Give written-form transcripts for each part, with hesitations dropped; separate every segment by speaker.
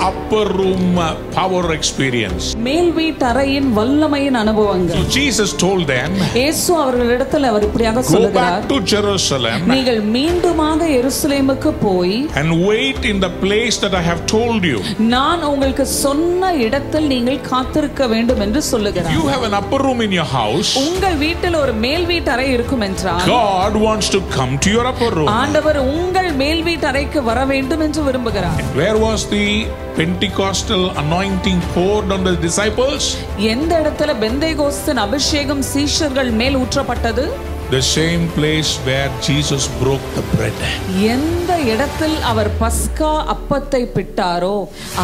Speaker 1: upper room power experience.
Speaker 2: மேல் வீட்டறையின் வல்லமையின் அனுபவங்கள்.
Speaker 1: So Jesus told them,
Speaker 2: இயேசு அவர்களிடத்தில் அவர் இப்படியாக
Speaker 1: go
Speaker 2: சொல்கிறார்,
Speaker 1: back to Jerusalem
Speaker 2: நீங்கள் மீண்டுமாக எருசலேமுக்கு போய்
Speaker 1: and wait in the place that I have told you.
Speaker 2: நான் உங்களுக்கு சொன்ன இடத்தில் நீங்கள் காத்திருக்க வேண்டும் என்று சொல்லுகிறார்.
Speaker 1: You have an upper room in your house.
Speaker 2: உங்கள் வீட்டில் ஒரு மேல் வீட்டறை இருக்கும் என்றால்
Speaker 1: God wants to come to your upper room.
Speaker 2: ஆண்டவர் உங்கள் மேல் வீட்டறைக்கு வர வேண்டும் என்று விரும்புகிறார்.
Speaker 1: Where was the Pentecostal anointing poured on the disciples?
Speaker 2: எந்த இடத்துல பெந்தேகோஸ்தின் அபிஷேகம் சீஷர்கள் மேல் ஊற்றப்பட்டது?
Speaker 1: The same place where Jesus broke the bread.
Speaker 2: எந்த இடத்தில் அவர் பஸ்கா அப்பத்தை பிட்டாரோ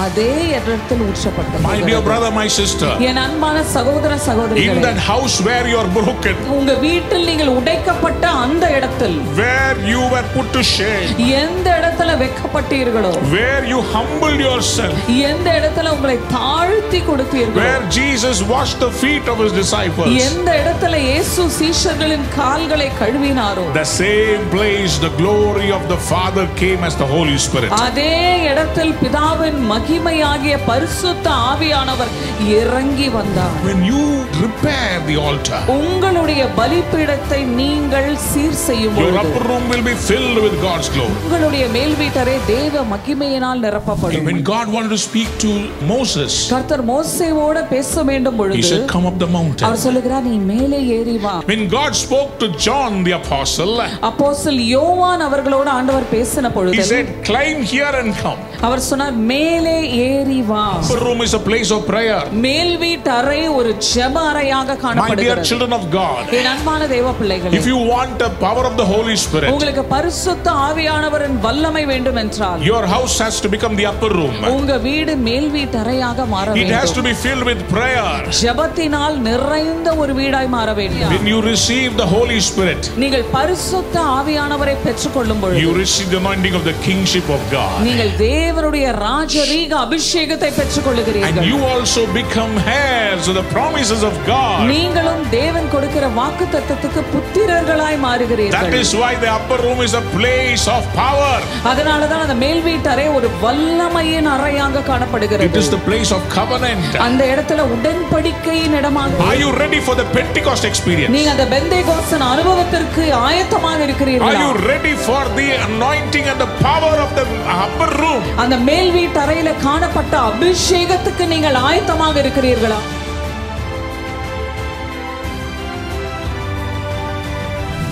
Speaker 2: அதே இடத்தில் ஊற்றப்பட்டது.
Speaker 1: My dear brother, my sister,
Speaker 2: என் அன்பான சகோதர சகோதரிகளே,
Speaker 1: in that house where you are broken,
Speaker 2: உங்க வீட்டில் நீங்கள் உடைக்கப்பட்ட அந்த இடத்தில்,
Speaker 1: where you were put to shame,
Speaker 2: எந்த இடத்துல வெட்கப்பட்டீர்களோ,
Speaker 1: where you humbled yourself,
Speaker 2: எந்த இடத்துல உங்களை தாழ்த்தி கொடுத்தீர்களோ,
Speaker 1: where Jesus washed the feet of his disciples,
Speaker 2: எந்த இடத்துல இயேசு சீஷர்களின் கால்களை கழுவினாரோ,
Speaker 1: the same place the glory of the Father came as the Holy Spirit.
Speaker 2: அதே இடத்தில் பிதாவின் மகிமையாகிய பரிசுத்த ஆவியானவர் இறங்கி வந்தார்.
Speaker 1: When you repair the altar,
Speaker 2: உங்களுடைய பலிபீடத்தை நீங்கள் சீர் செய்யும்
Speaker 1: your
Speaker 2: பொழுது
Speaker 1: upper room will be filled with God's glory.
Speaker 2: உங்களுடைய மேல் வீட்டறை தேவ மகிமையினால் நிரப்பப்படும்.
Speaker 1: When God wanted to speak to Moses,
Speaker 2: கர்த்தர் மோசேவோடு பேச வேண்டும்
Speaker 1: he
Speaker 2: பொழுது
Speaker 1: said, come up the mountain.
Speaker 2: அவர் சொல்லுகிறார், நீ மேலே ஏறி வா.
Speaker 1: When God spoke to John the apostle,
Speaker 2: அப்போஸ்தலன் யோவான் அவர்களோடு ஆண்டவர் பேசின
Speaker 1: he
Speaker 2: பொழுது
Speaker 1: said, climb here and come.
Speaker 2: அவர் சொன்னார், மேலே ஏறி வா.
Speaker 1: Upper room is a place of prayer.
Speaker 2: மேல் வீட்டறை ஒரு ஜெப அறையாக
Speaker 1: My dear
Speaker 2: காணப்படுகிறது.
Speaker 1: children of God,
Speaker 2: என் அன்பான தேவ பிள்ளைகளே,
Speaker 1: if you want the power of the Holy Spirit,
Speaker 2: உங்களுக்கு பரிசுத்த ஆவியானவரின் வல்லமை வேண்டும் என்றால்
Speaker 1: your house has to become the upper room.
Speaker 2: உங்க வீடு மேல் வீட்டறையாக மாற
Speaker 1: It has to
Speaker 2: வேண்டும்.
Speaker 1: be filled with prayer.
Speaker 2: ஜெபத்தினால் நிறைந்த ஒரு வீடாய் மாற வேண்டும்.
Speaker 1: When you receive the Holy Spirit,
Speaker 2: நீங்கள் பரிசுத்த ஆவியானவரை பெற்றுக்கொள்ளும் பொழுது
Speaker 1: you receive the anointing of the kingship of God.
Speaker 2: நீங்கள் தேவனுடைய ராஜரீக அபிஷேகத்தை
Speaker 1: And
Speaker 2: பெற்றுக்கொள்ளுகிறீர்கள்.
Speaker 1: you also become heirs of the promises of God.
Speaker 2: நீங்களும் தேவன் கொடுக்கிற வாக்குத்தத்தத்துக்கு புத்திரர்களாய்
Speaker 1: That
Speaker 2: மாறுகிறீர்கள்.
Speaker 1: is why the upper room is a place of power.
Speaker 2: அதனாலதான் அந்த மேல் வீட்டறை ஒரு வல்லமையின் அறையாக
Speaker 1: It
Speaker 2: காணப்படுகிறது.
Speaker 1: is the place of covenant.
Speaker 2: அந்த இடத்துல உடன்படிக்கையின் இடமாக.
Speaker 1: Are you ready for the Pentecost experience?
Speaker 2: நீங்க அந்த பெந்தேகோஸ்தின் அனுபவத்திற்கு ஆயத்தமாக
Speaker 1: Are
Speaker 2: இருக்கிறீர்களா?
Speaker 1: you ready for the anointing and the power of the upper room?
Speaker 2: அந்த மேல் வீட்டறையில காணப்பட்ட அபிஷேகத்துக்கு நீங்கள் ஆயத்தமாக இருக்கிறீர்களா?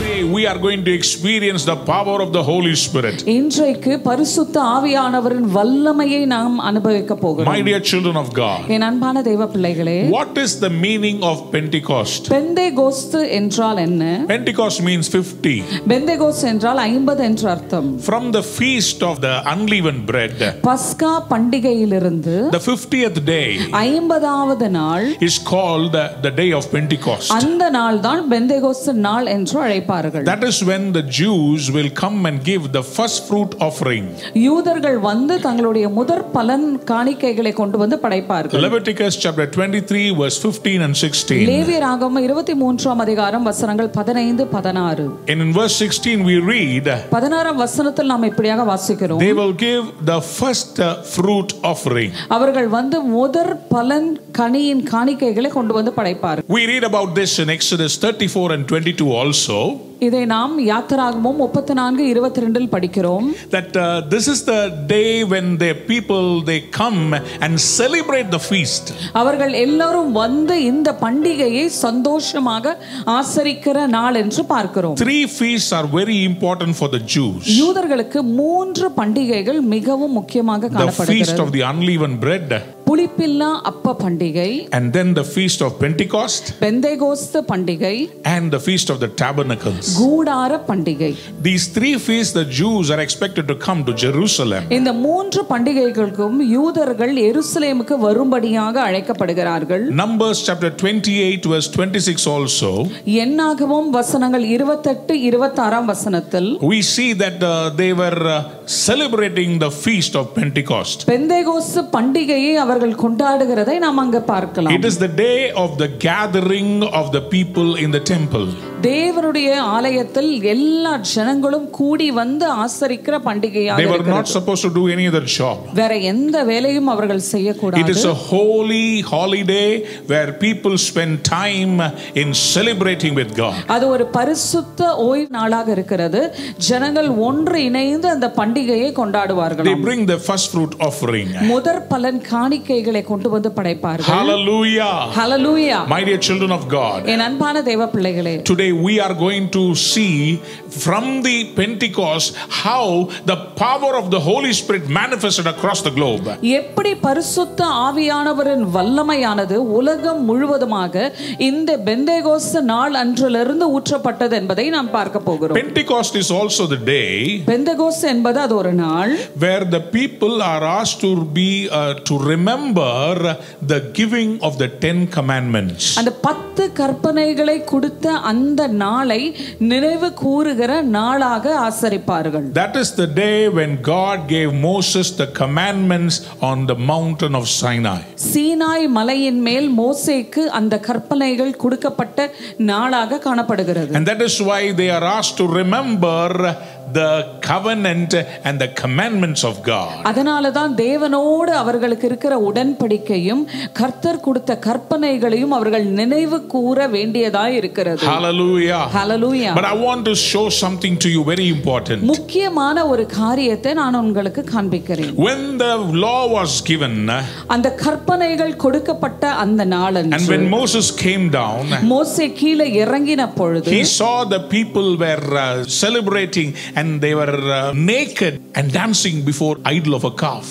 Speaker 1: Today we are going to experience the power of the Holy Spirit.
Speaker 2: இன்றைக்கு பரிசுத்த ஆவியானவரின் வல்லமையை நாம் அனுபவிக்க போகிறோம்.
Speaker 1: My dear children of God,
Speaker 2: என் அன்பான தேவ பிள்ளைகளே,
Speaker 1: what is the meaning of Pentecost?
Speaker 2: Pentecost என்றால் என்ன?
Speaker 1: Pentecost means 50.
Speaker 2: பெந்தேகோஸ்து என்றால் 50 என்று அர்த்தம்.
Speaker 1: From the feast of the unleavened bread,
Speaker 2: பஸ்கா பண்டிகையிலிருந்து
Speaker 1: the 50th day
Speaker 2: 50வது நாள்
Speaker 1: is called the day of Pentecost.
Speaker 2: அந்த நாள் தான் பெந்தேகோஸ்து நாள் என்று அழைப்பார்கள்.
Speaker 1: That is when the Jews will come and give the first fruit offering.
Speaker 2: யூதர்கள் வந்து தங்களுடைய முதற் பலன் காணிக்கைகளை கொண்டு வந்து படைப்பார்கள்.
Speaker 1: Leviticus chapter 23 verse 15 and 16.
Speaker 2: லேவியராகமம் 23ஆம் அதிகாரம் வசனங்கள் 15 16.
Speaker 1: And in verse 16 we read,
Speaker 2: 16ஆம் வசனத்தில் நாம் இப்படியாக வாசிக்கிறோம்,
Speaker 1: they will give the first fruit offering.
Speaker 2: அவர்கள் வந்து முதற் பலன் கனியின் காணிக்கைகளை கொண்டு வந்து படைப்பார்கள்.
Speaker 1: We read about this in Exodus 34 and 22 also.
Speaker 2: இதை நாம் யாத்திராகமம் 34:22 படிக்கிறோம்.
Speaker 1: That this is the day when the people they come and celebrate the feast.
Speaker 2: அவர்கள் எல்லாரும் வந்து இந்த பண்டிகையை சந்தோஷமாக ஆசரிக்கிற நாள் என்று பார்க்கிறோம்.
Speaker 1: 3 feasts are very important for the Jews.
Speaker 2: யூதர்களுக்கு 3 பண்டிகைகள் மிகவும் முக்கியமாக
Speaker 1: The feast
Speaker 2: காணப்படுகிறது.
Speaker 1: of the unleavened bread,
Speaker 2: புளிப்பில்லா அப்ப பண்டிகை,
Speaker 1: and then the feast of Pentecost,
Speaker 2: Pentecost பண்டிகை,
Speaker 1: and the feast of the tabernacles.
Speaker 2: கூடார பண்டிகை.
Speaker 1: These 3 feasts the Jews are expected to come to Jerusalem.
Speaker 2: இந்த 3 பண்டிகைகளுக்கும் யூதர்கள் எருசலேமுக்கு வரும்படியாக அழைக்கப்படுகிறார்கள்.
Speaker 1: Numbers chapter 28 verse 26 also,
Speaker 2: என்னாகமம் வசனங்கள் 28 26ஆம் வசனத்தில்
Speaker 1: we see that they were celebrating the feast of Pentecost.
Speaker 2: Pentecost பண்டிகையை அவர்கள் கொண்டாடுகிறதை நாம் அங்க பார்க்கலாம்.
Speaker 1: It is the day of the gathering of the people in the temple.
Speaker 2: தேவனுடைய ஆலயத்தில் எல்லா ஜனங்களும் கூடி வந்து ஆசரிக்கிற பண்டிகையாக
Speaker 1: They were
Speaker 2: இருக்கிறது.
Speaker 1: not supposed to do any other job.
Speaker 2: வேற எந்த வேலையும் அவர்கள் செய்யக்கூடாது.
Speaker 1: It is a holy holiday where people spend time in celebrating with God.
Speaker 2: அது ஒரு பரிசுத்த ஓய்வு நாளாக இருக்கிறது. ஜனங்கள் ஒன்று இணைந்து அந்த பண்டிகையை கொண்டாடுவார்கள்.
Speaker 1: They bring the first fruit offering.
Speaker 2: முதற் பலன் காணிக்கைகளை கொண்டு வந்து படைப்பார்கள்.
Speaker 1: Hallelujah.
Speaker 2: Hallelujah.
Speaker 1: My dear children of God.
Speaker 2: என் அன்பான தேவ பிள்ளைகளே,
Speaker 1: Today we are going to see from the Pentecost how the power of the Holy Spirit manifested across the globe.
Speaker 2: எப்படி பரிசுத்த ஆவியானவரின் வல்லமையானது உலகம் முழுவதுமாக இந்த பெந்தேகோஸ்து நாள் அன்றிலிருந்து ஊற்றப்பட்டது என்பதை நாம் பார்க்க போகிறோம்.
Speaker 1: Pentecost is also the day
Speaker 2: Pentecost என்பது அது ஒரு நாள்
Speaker 1: where the people are asked to be to remember the giving of the 10 commandments.
Speaker 2: அந்த 10 கற்பனைகளை கொடுத்த அந்த நாளை நினைவு கூறுகிற நாளாக ஆசரிப்பார்கள்.
Speaker 1: That is the day when God gave Moses the commandments on the mountain of Sinai.
Speaker 2: Sinai மலையின் மேல் மோசேக்கு அந்த கற்பனைகள் கொடுக்கப்பட்ட நாளாக காணப்படுகிறது.
Speaker 1: And that is why they are asked to remember the covenant and the commandments of God.
Speaker 2: அதனால தான் தேவனோடு அவர்களுக்கு இருக்கிற உடன்படிக்கையும் கர்த்தர் கொடுத்த கற்பனைகளையும் அவர்கள் நினைவு கூற வேண்டியதாய் இருக்கிறது.
Speaker 1: Hallelujah.
Speaker 2: Hallelujah.
Speaker 1: But I want to show something to you very important.
Speaker 2: முக்கியமான ஒரு காரியத்தை நான் உங்களுக்கு காண்பிக்கிறேன்.
Speaker 1: When the law was given,
Speaker 2: அந்த கற்பனைகள் கொடுக்கப்பட்ட அந்த நாளன்று,
Speaker 1: and when Moses came down,
Speaker 2: மோசே கீழே இறங்கின பொழுது,
Speaker 1: he saw the people were celebrating and they were naked and dancing before idol of a calf.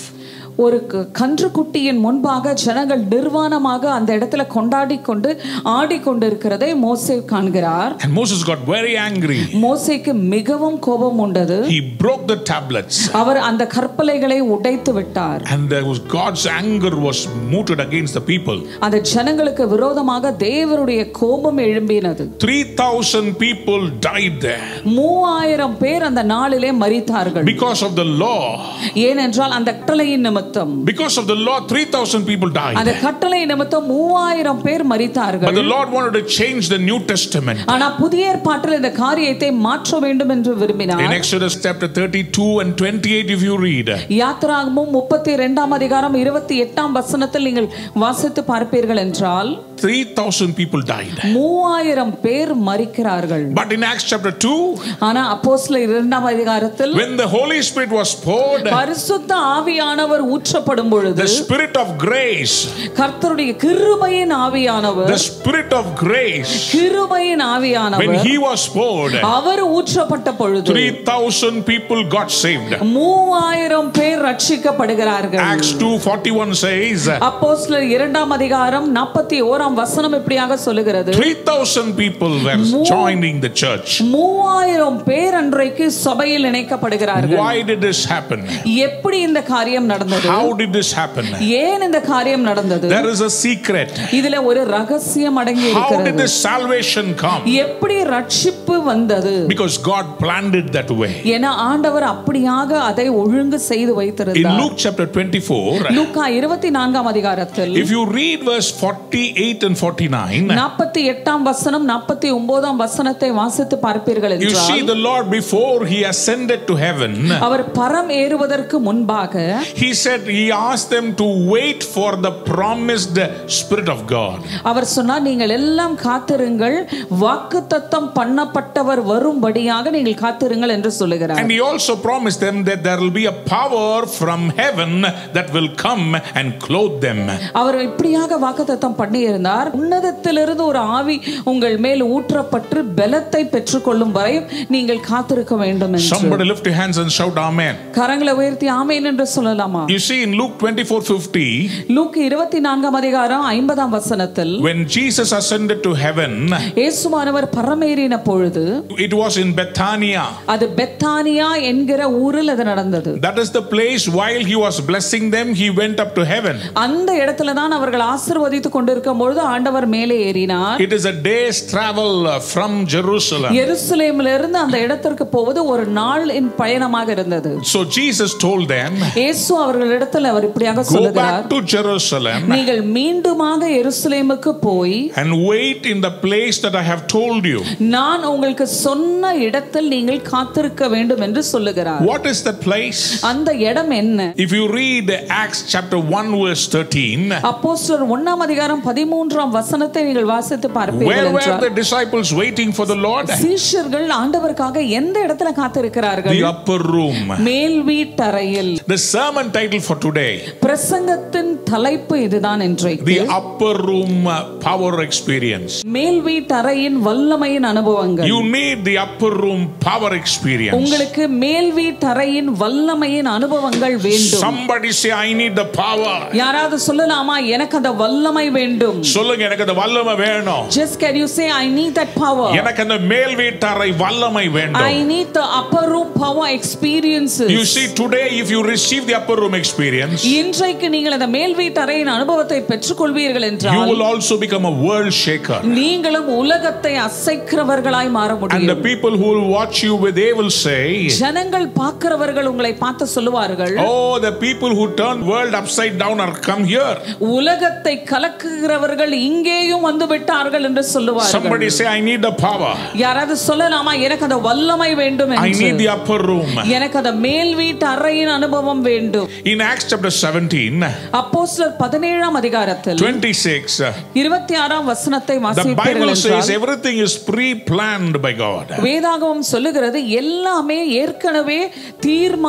Speaker 2: ஒரு கன்றுக்குட்டியின் முன்பாக ஜனங்கள் நிர்வாணமாக அந்த இடத்துல கொண்டாடி கொண்டு ஆடிக்கொண்டிருக்கிறதை மோசே காண்கிறார்.
Speaker 1: And Moses got very angry.
Speaker 2: மோசேக்கு மிகவும் கோபம் உண்டது.
Speaker 1: He broke the tablets.
Speaker 2: அவர் அந்த கற்பலைகளை உடைத்து விட்டார்.
Speaker 1: And there was God's anger was mooted against the people.
Speaker 2: அந்த ஜனங்களுக்கு விரோதமாக தேவனுடைய கோபம் எழும்பினது.
Speaker 1: 3,000 people died there.
Speaker 2: 3000 பேர் அந்த நாளிலே மரித்தார்கள்.
Speaker 1: Because of the law.
Speaker 2: ஏனென்றால் அந்த கட்டளையின் நிமித்தம்,
Speaker 1: because of the law 3,000 people died.
Speaker 2: அந்த கட்டளை நிமித்தம் 3000 பேர் மரித்தார்கள்.
Speaker 1: But the Lord wanted to change the New Testament.
Speaker 2: ஆனா புதிய ஏற்பாட்டில் இந்த காரியத்தை மாற்ற வேண்டும் என்று விரும்பினார்.
Speaker 1: In Exodus chapter 32 and 28 if you read,
Speaker 2: யாத்ராகமம் 32ஆம் அதிகாரம் 28ஆம் வசனத்தில் நீங்கள் வாசித்து பார்ப்பீர்கள் என்றால்
Speaker 1: 3,000 people died.
Speaker 2: 3000 பேர் மரிக்கிறார்கள்.
Speaker 1: But in Acts chapter 2,
Speaker 2: ஆனா அப்போஸ்தலர் 2ஆம் அதிகாரத்தில்
Speaker 1: when the Holy Spirit was poured,
Speaker 2: பரிசுத்த ஆவியானவர் ஊற்றப்படும் பொழுது,
Speaker 1: the Spirit of grace,
Speaker 2: கர்த்தருடைய கிருபையின் ஆவியானவர்,
Speaker 1: the Spirit of grace,
Speaker 2: கிருபையின் ஆவியானவர்
Speaker 1: when he was poured,
Speaker 2: அவர் ஊற்றப்பட்ட பொழுது
Speaker 1: 3,000 people got saved.
Speaker 2: 3000 பேர் ரட்சிக்கப்படுகிறார்கள்.
Speaker 1: Acts 2:41 says,
Speaker 2: அப்போஸ்தலர் 2ஆம் அதிகாரம் 41ஆம் வசனம் இப்படியாக சொல்லுகிறது,
Speaker 1: 3,000 people were joining the church.
Speaker 2: 3000 பேர் அன்றைக்கு சபையில் இணைக்கப்படுகிறார்கள்.
Speaker 1: Why did this happen?
Speaker 2: எப்படி இந்த காரியம் நடந்தது?
Speaker 1: How did this happen?
Speaker 2: ஏன் இந்த காரியம் நடந்தது?
Speaker 1: There is a secret.
Speaker 2: இதுல ஒரு ரகசியம் அடங்கி
Speaker 1: How did
Speaker 2: இருக்கிறது.
Speaker 1: this salvation come?
Speaker 2: எப்படி ரட்சிப்பு வந்தது?
Speaker 1: Because God planned it that way.
Speaker 2: ஏன்னா ஆண்டவர் அப்படியாக அதை ஒழுங்கு செய்து
Speaker 1: In
Speaker 2: வைத்திருந்தார்.
Speaker 1: Luke chapter 24,
Speaker 2: லூக்கா 24ஆம் அதிகாரத்தில்
Speaker 1: if you read verse 48 and 49,
Speaker 2: 48ஆம் வசனம் 49ஆம் வசனத்தை வாசித்து பார்ப்பீர்கள்
Speaker 1: you see
Speaker 2: என்றால்,
Speaker 1: the Lord before he ascended to heaven,
Speaker 2: அவர் பரம் ஏறுவதற்கு முன்பாக
Speaker 1: he said he asked them to wait for the promised Spirit of God.
Speaker 2: அவர் சொன்னார், நீங்கள் எல்லாம் காத்திருங்கள், வாக்குத்தத்தம் பண்ணப்பட்டவர் வரும்படியாக நீங்கள் காத்திருங்கள் என்று சொல்லுகிறார்.
Speaker 1: And he also promised them that there will be a power from heaven that will come and clothe them.
Speaker 2: அவர் இப்படியாக வாக்குத்தத்தம் பண்ணியிருந்தார், உன்னதத்திலிருந்து ஒரு ஆவி உங்கள் மேல் ஊற்றப்பட்டு பலத்தை பெற்றுக்கொள்ளும் வரை நீங்கள் காத்திருக்க வேண்டும் என்று.
Speaker 1: Somebody lift your hands and shout amen.
Speaker 2: கரங்களை உயர்த்தி ஆமென் என்று சொல்லலாமா?
Speaker 1: You see in Luke 24:50,
Speaker 2: look 24ஆம் அதிகாரம் 50ஆம் வசனத்தில்,
Speaker 1: when Jesus ascended to heaven,
Speaker 2: இயேசுவானவர் பரமேறின பொழுது,
Speaker 1: it was in Bethania.
Speaker 2: அது பெத்தானியா என்கிற ஊரில் அது நடந்தது.
Speaker 1: That is the place while he was blessing them, he went up to heaven.
Speaker 2: அந்த இடத்துல தான் அவர்கள் ஆசீர்வதித்துக் கொண்டிருக்கும் பொழுது ஆண்டவர் மேலே ஏறினார்.
Speaker 1: It is a day's travel from Jerusalem.
Speaker 2: எருசலேமிலிருந்து அந்த இடத்திற்கு போவது ஒரு நாளின் பயணமாக இருந்தது.
Speaker 1: So Jesus told them,
Speaker 2: இயேசு அவர்கள் அவர்களிடத்தில் அவர் இப்படியாக
Speaker 1: Go
Speaker 2: சொல்லுகிறார்,
Speaker 1: back to Jerusalem
Speaker 2: நீங்கள் மீண்டுமாக எருசலேமுக்கு போய்
Speaker 1: and wait in the place that I have told you.
Speaker 2: நான் உங்களுக்கு சொன்ன இடத்தில் நீங்கள் காத்திருக்க வேண்டும் என்று சொல்லுகிறார்.
Speaker 1: What is that place?
Speaker 2: அந்த இடம் என்ன?
Speaker 1: If you read Acts chapter 1 verse 13,
Speaker 2: அப்போஸ்தலர் 1ஆம் அதிகாரம் 13ஆம் வசனத்தை நீங்கள் வாசித்து பார்ப்பீர்கள்
Speaker 1: where were
Speaker 2: என்றால்,
Speaker 1: the disciples waiting for the Lord?
Speaker 2: சீஷர்கள் ஆண்டவருக்காக எந்த இடத்துல காத்திருக்கிறார்கள்?
Speaker 1: The upper room.
Speaker 2: மேல் வீட்டறையில்.
Speaker 1: The sermon title for today,
Speaker 2: பிரசங்கத்தின் தலைப்பு இதுதான் இன்றைக்கு.
Speaker 1: the upper room power experience.
Speaker 2: மேல் வீட்டறையின் வல்லமையின் அனுபவங்கள்.
Speaker 1: You need the upper room power experience.
Speaker 2: உங்களுக்கு மேல் வீட்டறையின் வல்லமையின் அனுபவங்கள் வேண்டும்.
Speaker 1: Somebody say, I need the power.
Speaker 2: யாராவது சொல்லலாமா, எனக்கு அந்த வல்லமை வேண்டும்?
Speaker 1: சொல்லுங்க, எனக்கு அந்த வல்லமை வேணும்.
Speaker 2: Just can you say, I need that power?
Speaker 1: எனக்கு அந்த மேல் வீட்டறை வல்லமை வேண்டும்.
Speaker 2: I need the upper room power experiences.
Speaker 1: You see, today if you receive the upper room experience,
Speaker 2: இன்றைக்கு நீங்கள் அந்த மேல் வீட்டறையின் அனுபவத்தை பெற்றுக்கொள்வீர்கள்
Speaker 1: you
Speaker 2: என்றால்,
Speaker 1: will also become a world shaker.
Speaker 2: நீங்களும் உலகத்தை அசைக்கிறவர்களாய் மாற
Speaker 1: And the
Speaker 2: முடியும்.
Speaker 1: people who will watch you, they will say,
Speaker 2: ஜனங்கள் பார்க்கிறவர்கள் உங்களை பார்த்து சொல்லுவார்கள்,
Speaker 1: oh, the people who turn world upside down are come here.
Speaker 2: உலகத்தை கலக்குகிறவர்கள் இங்கேயும் வந்து விட்டார்கள் என்று சொல்லுவார்கள்.
Speaker 1: Somebody say, I need the power.
Speaker 2: யாராவது சொல்லலாமா, எனக்கு அந்த வல்லமை வேண்டும்
Speaker 1: I
Speaker 2: என்று?
Speaker 1: need the upper room.
Speaker 2: எனக்கு அந்த மேல் வீட்டு அறையின் அனுபவம் வேண்டும்.
Speaker 1: In Acts chapter 17,
Speaker 2: அப்போஸ்தலர் 17ஆம் அதிகாரத்தில்
Speaker 1: 26,
Speaker 2: 26ஆம் வசனத்தை
Speaker 1: the
Speaker 2: வாசிப்பீர்கள்
Speaker 1: Bible says
Speaker 2: என்றால்,
Speaker 1: everything is pre-planned by God.
Speaker 2: வேதாகமம் சொல்லுகிறது எல்லாமே ஏற்கனவே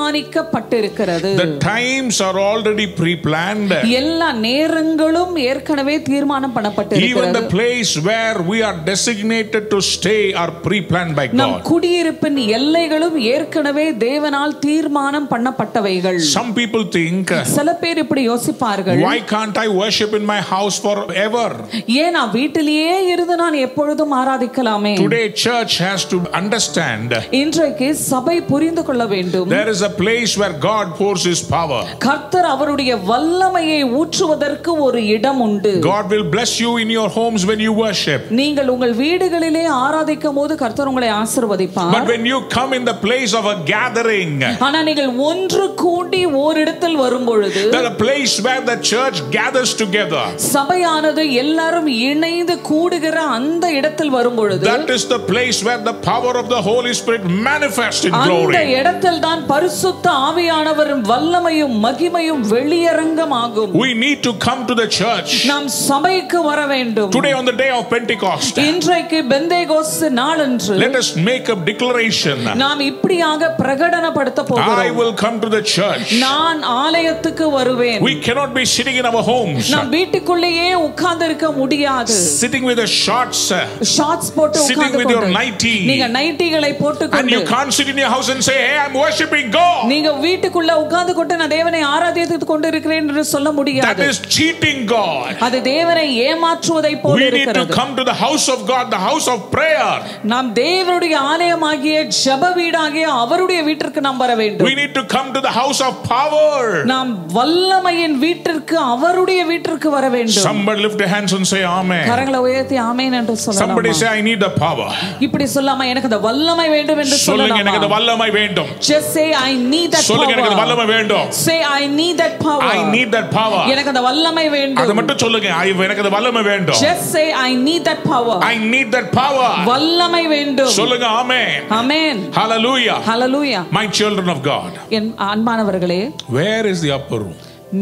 Speaker 2: தீர்மானிக்கப்பட்டிருக்கிறது.
Speaker 1: The times are already pre-planned.
Speaker 2: எல்லா நேரங்களும் ஏற்கனவே தீர்மானம்
Speaker 1: Even
Speaker 2: பண்ணப்பட்டிருக்கிறது.
Speaker 1: the place where we are designated to stay are pre-planned by
Speaker 2: நம்
Speaker 1: God.
Speaker 2: குடியிருப்பின் எல்லைகளும் ஏற்கனவே தேவனால் தீர்மானம் பண்ணப்பட்டவைகள்.
Speaker 1: Some people think,
Speaker 2: சில பேர் இப்படி யோசிப்பார்கள்,
Speaker 1: why can't I worship in my house forever?
Speaker 2: ஏன் நான் வீட்டிலேயே இருந்து நான் எப்பொழுதும் ஆராதிக்கலாமே?
Speaker 1: Today church has to understand
Speaker 2: இன்றைக்கு சபை புரிந்து கொள்ள வேண்டும்,
Speaker 1: there is a place where God pours his power.
Speaker 2: கர்த்தர் அவருடைய வல்லமையை ஊற்றுவதற்கு ஒரு இடம் உண்டு.
Speaker 1: God will bless you in your homes when you worship.
Speaker 2: நீங்கள் உங்கள் வீடுகளிலே ஆராதிக்கும் போது கர்த்தர் உங்களை ஆசீர்வதிப்பார்.
Speaker 1: But when you come in the place of a gathering,
Speaker 2: ஆனா நீங்கள் ஒன்று கூடி ஓரிடத்தில் வரும் பொழுது,
Speaker 1: that a place where the church gathers together,
Speaker 2: சபையானது எல்லாரும் இணைந்து கூடுகிற அந்த இடத்தில் வரும் பொழுது,
Speaker 1: that is the place where the power of the Holy Spirit manifests in
Speaker 2: அந்த
Speaker 1: glory.
Speaker 2: இடத்தில் தான் பரிசுத்த ஆவியானவரின் வல்லமையும் மகிமையும் வெளியரங்கமாகும்.
Speaker 1: We need to come to the church.
Speaker 2: நாம் சபைக்கு வர வேண்டும்.
Speaker 1: Today on the day of Pentecost,
Speaker 2: இன்றைக்கு பெந்தேகோஸ்து நாளன்று
Speaker 1: let us make a declaration.
Speaker 2: நாம் இப்படியாக பிரகடனப்படுத்த
Speaker 1: I
Speaker 2: போகிறோம்,
Speaker 1: will come to the church.
Speaker 2: நான் ஆலயத்துக்கு வருவேன்.
Speaker 1: We cannot be sitting in our homes,
Speaker 2: நாம் வீட்டுக்குள்ளேயே உட்கார்ந்து இருக்க முடியாது.
Speaker 1: sitting with the shorts,
Speaker 2: shorts போட்டு
Speaker 1: sitting with your
Speaker 2: உட்கார்ந்து
Speaker 1: nightie,
Speaker 2: நீங்க நைட்டிகளை
Speaker 1: and
Speaker 2: போட்டுக்கொண்டு
Speaker 1: you can't sit in your house and say, hey, I'm worshiping God.
Speaker 2: நீங்க வீட்டுக்குள்ள உட்கார்ந்து கொண்டு நான் தேவனை ஆராதித்துக் கொண்டு இருக்கிறேன் என்று சொல்ல
Speaker 1: That
Speaker 2: முடியாது.
Speaker 1: is cheating God.
Speaker 2: அது தேவனை ஏமாற்றுவதை போல
Speaker 1: We need to
Speaker 2: இருக்கிறது.
Speaker 1: come to the house of God, the house of prayer.
Speaker 2: நாம் தேவனுடைய ஆலயமாகிய ஜெப வீடாகிய அவருடைய வீட்டிற்கு நாம் வர வேண்டும்.
Speaker 1: We need to come to the house of power.
Speaker 2: நாம் வல்லமையின் வீட்டிற்கு அவருடைய வீட்டிற்கு வர வேண்டும்.
Speaker 1: Somebody lift your hands and say amen.
Speaker 2: கரங்களை உயர்த்தி ஆமென் என்று
Speaker 1: Somebody say,
Speaker 2: சொல்லலாம்.
Speaker 1: I need the power.
Speaker 2: இப்படி சொல்லாம எனக்கு அந்த வல்லமை வேண்டும் என்று
Speaker 1: சொல்லுங்க, எனக்கு அந்த
Speaker 2: சொல்லலாம்.
Speaker 1: வல்லமை வேண்டும்.
Speaker 2: Just say I need that
Speaker 1: சொல்லுங்க, எனக்கு அந்த
Speaker 2: power.
Speaker 1: வல்லமை வேண்டும்.
Speaker 2: Say I need that power.
Speaker 1: I need that power.
Speaker 2: எனக்கு அந்த வல்லமை
Speaker 1: அதை
Speaker 2: வேண்டும்.
Speaker 1: மட்டும் சொல்லுங்க, எனக்கு அந்த வல்லமை வேண்டும்.
Speaker 2: Just say I need that power.
Speaker 1: I need that power.
Speaker 2: வல்லமை வேண்டும்.
Speaker 1: சொல்லுங்க, amen.
Speaker 2: Amen.
Speaker 1: Hallelujah.
Speaker 2: Hallelujah.
Speaker 1: My children of God,
Speaker 2: என் அன்பானவர்களே,
Speaker 1: where is the upper room?